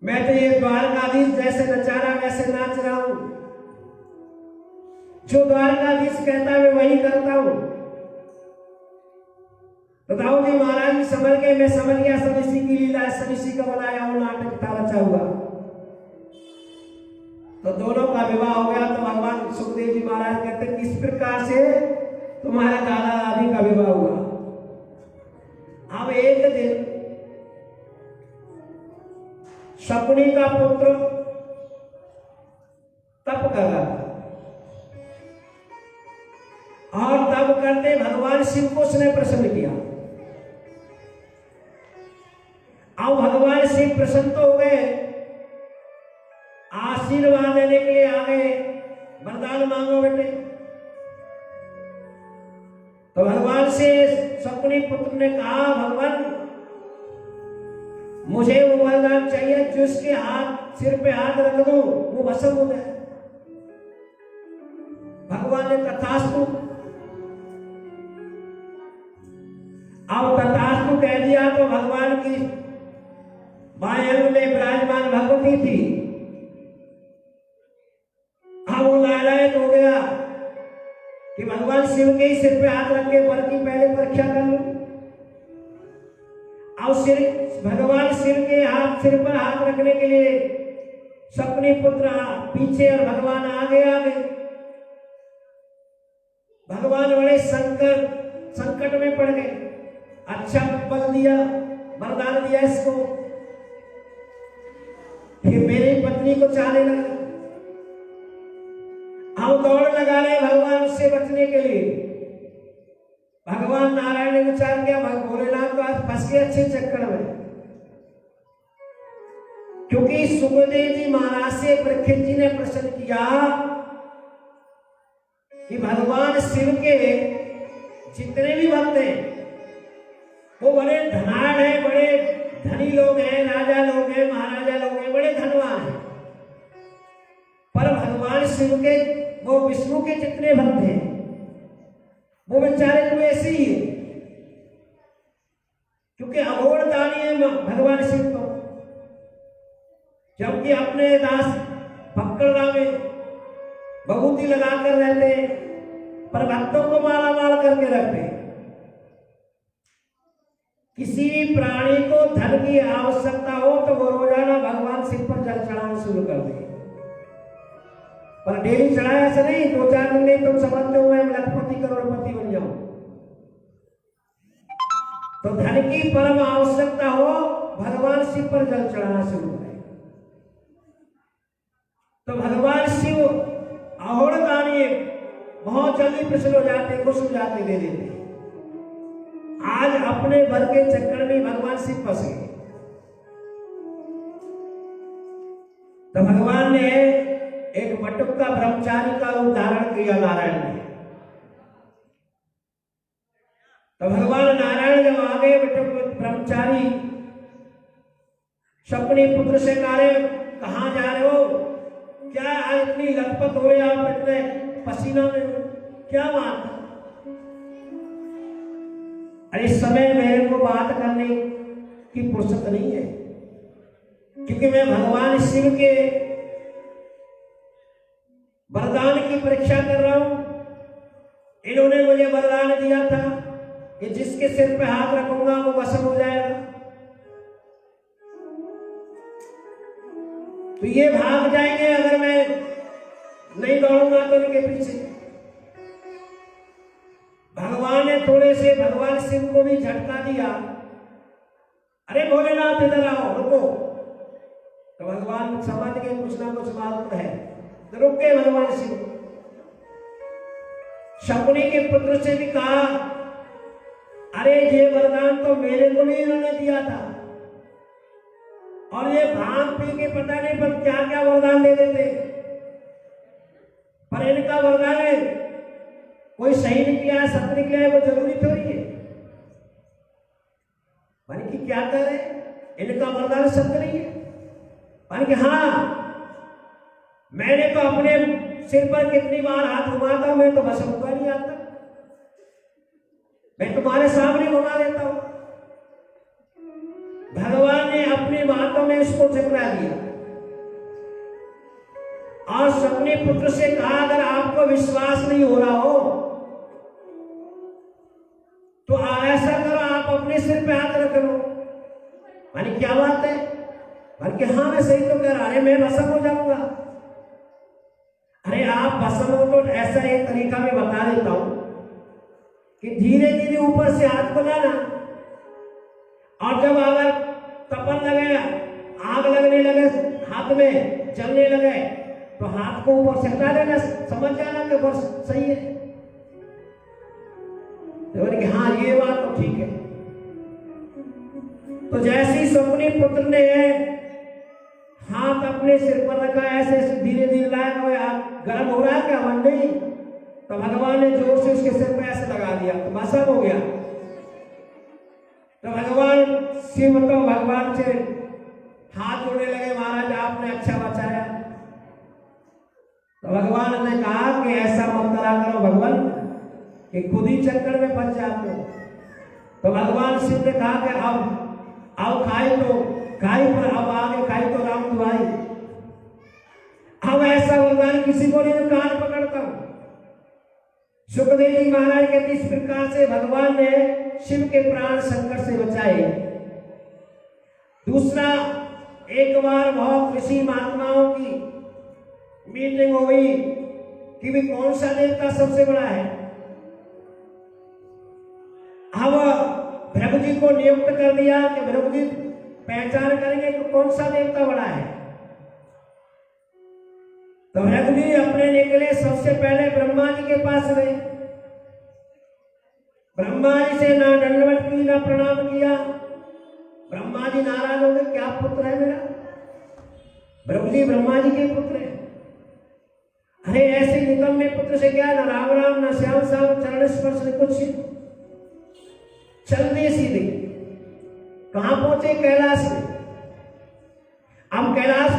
मैं तो ये द्वारकाधीश जैसे नचा रहा वैसे नाच रहा हूं, जो द्वारकाधीश कहता है मैं वही करता हूं। तो दाऊद जी महाराज जी समझ गए, मैं समझ गया सब इसी की लीला है, सब इसी का बनाया हुआ नाटक था, रचा हुआ। तो दोनों का विवाह हो गया। तो भगवान सुखदेव जी महाराज कहते किस प्रकार से तुम्हारे दादा दादी का विवाह हुआ। अब एक दिन शकुनी का पुत्र तप कर रहा था और तप करते भगवान शिव को उसने प्रसन्न किया। अब भगवान शिव प्रसन्न तो हो गए, आशीर्वाद देने के लिए आ गए, वरदान मांगो बेटे। तो भगवान से शकुनी पुत्र ने कहा भगवान मुझे वो वरदान चाहिए जिसके हाथ सिर पे हाथ रख दो वो भस्म हो जाए। भगवान ने तथास्तु, अब तथास्तु कह दिया। तो भगवान की बाएं अंग में विराजमान भगवती थी, अब वो लालायत हो गया कि भगवान शिव के ही सिर पे हाथ रख के वर की पहले परीक्षा कर लो। अब भगवान शिव के हाथ सिर पर हाथ रखने के लिए शकुनी पुत्र पीछे और भगवान आगे आगे। भगवान बड़े संकट में पड़ गए। अच्छा बल दिया, वरदान दिया इसको, फिर मेरी पत्नी को चाहने लगा। हम दौड़ लगा रहे भगवान उससे बचने के लिए। भगवान नारायण ने विचार किया भोलेनाथ तो आज फंस के अच्छे चक्कर में, क्योंकि सुखदेव जी महाराज से परीक्षित जी ने प्रश्न किया कि भगवान शिव के जितने भी भक्त हैं वो बड़े धनाढ़ हैं, बड़े धनी लोग हैं, राजा लोग हैं, महाराजा लोग हैं, बड़े धनवान हैं, पर भगवान शिव के वो विष्णु के जितने भक्त हैं वो बेचारे तो ऐसे ही है, क्योंकि अघोर दानी है भगवान शिव को। जबकि अपने दास पकड़ना में भभूति लगाकर रहते हैं, पर भक्तों को माला माल करके रखते हैं। किसी भी प्राणी को धन की आवश्यकता हो तो वो रोजाना भगवान शिव पर जल चढ़ाना शुरू कर दे, पर डेली चढ़ाया ऐसा नहीं 2-4 दिन नहीं तुम समझते हो मैं लखपति करोड़पति बन जाऊं। तो धन की परम आवश्यकता हो भगवान शिव पर जल चढ़ाना शुरू करें। तो भगवान शिव अहोड़ दानी बहुत जल्दी प्रसन्न हो जाते, खुश हो जाते, दे देते। आज अपने वर के चक्कर में भगवान शिव फंस गए। तो भगवान ने एक बटुक का ब्रह्मचारी का उदाहरण किया नारायण ने। तो भगवान नारायण जब आ गए, बटुक ब्रह्मचारी शकुनी पुत्र से कहा कहां जा रहे हो, क्या आज इतनी लखपत हो रही, आप इतने पसीना में क्या बात। अरे इस समय मेरे को बात करने की फुर्सत नहीं है, क्योंकि मैं भगवान शिव के वरदान की परीक्षा कर रहा हूं। इन्होंने मुझे वरदान दिया था कि जिसके सिर पे हाथ रखूंगा वो वशम हो जाएगा। तो ये भाग जाएंगे अगर मैं नहीं दौड़ूंगा तो इनके पीछे। भगवान ने थोड़े से भगवान शिव को भी झटका दिया, अरे भोलेनाथ इधर आओ, रुको। तो भगवान समझ गए कुछ ना कुछ बात है, तो रुक गए भगवान शिव। शकुनी के पुत्र से भी कहा, अरे ये वरदान तो मेरे को भी इन्होंने दिया था, और ये भांग पी के पता नहीं पर क्या क्या वरदान दे देते, पर इनका वरदान है कोई सही निकला है, सत्य निकला है, वो जरूरी थोड़ी है। मानी कि क्या करे, इनका वरदान सत्य नहीं है। मानी कि हाँ मैंने तो अपने सिर पर कितनी बार हाथ घुमाता हूं, मैं तो भस्म हुआ नहीं आता, मैं तुम्हारे सामने घुमा देता हूं। भगवान ने अपनी बातों में इसको ठुकरा दिया और अपने पुत्र से कहा, अगर आपको विश्वास नहीं हो रहा हो तो ऐसा करो, आप अपने सिर पे हाथ रख लो। मानी क्या बात है? बल्कि हाँ मैं सही तो कह रहा, अरे मैं भस्म हो जाऊंगा। अरे आप भस्म हो तो ऐसा एक तरीका मैं बता देता हूं कि धीरे धीरे ऊपर से हाथ को लाना, और जब अगर तपन लगे, आग लगने लगे, हाथ में जलने लगे, तो हाथ को ऊपर से हटा देना, समझ जाना कि बस सही है। तो बोले कि हाँ ये बात तो ठीक है। तो जैसे ही स्वप्नी पुत्र ने हाथ अपने सिर पर रखा, ऐसे धीरे धीरे लाया, तो यार गर्म हो रहा है क्या? मन नहीं। तो भगवान ने जोर से उसके सिर पर ऐसे लगा दिया, तो भस्म हो गया। तो भगवान शिव तो भगवान से हाथ जोड़ने लगे, महाराज आपने अच्छा बचाया। तो भगवान ने कहा कि ऐसा मत करा करो भगवान कि खुद ही चक्कर में फंस जाते हो। तो भगवान शिव ने कहा कि अब खाई तो खाई, पर अब आगे खाई तो राम दुआई। अब ऐसा वरदान किसी को नहीं, कान पकड़ता हूं। सुखदेव जी महाराज कहते इस प्रकार से भगवान ने शिव के प्राण संकट से बचाए। दूसरा, एक बार बहुत ऋषि महात्माओं की मीटिंग हुई कि भी कौन सा देवता सबसे बड़ा है। अब भृगु जी को नियुक्त कर दिया कि भृगु जी पहचान करेंगे कि कौन सा देवता बड़ा है। तो भृगु जी अपने निकले, सबसे पहले ब्रह्मा जी के पास गए। ब्रह्मा जी से ना दंडवत की ना प्रणाम किया। ब्रह्मा जी नाराज हो गए, क्या पुत्र है मेरा? भृगु जी ब्रह्मा जी के पुत्र है। अरे ऐसे निकम में पुत्र से क्या, ना राम राम ना श्याम श्याम, चरण स्पर्श ने कुछ, चल दे सीधे। कहां पहुंचे? कैलाश में। अब कैलाश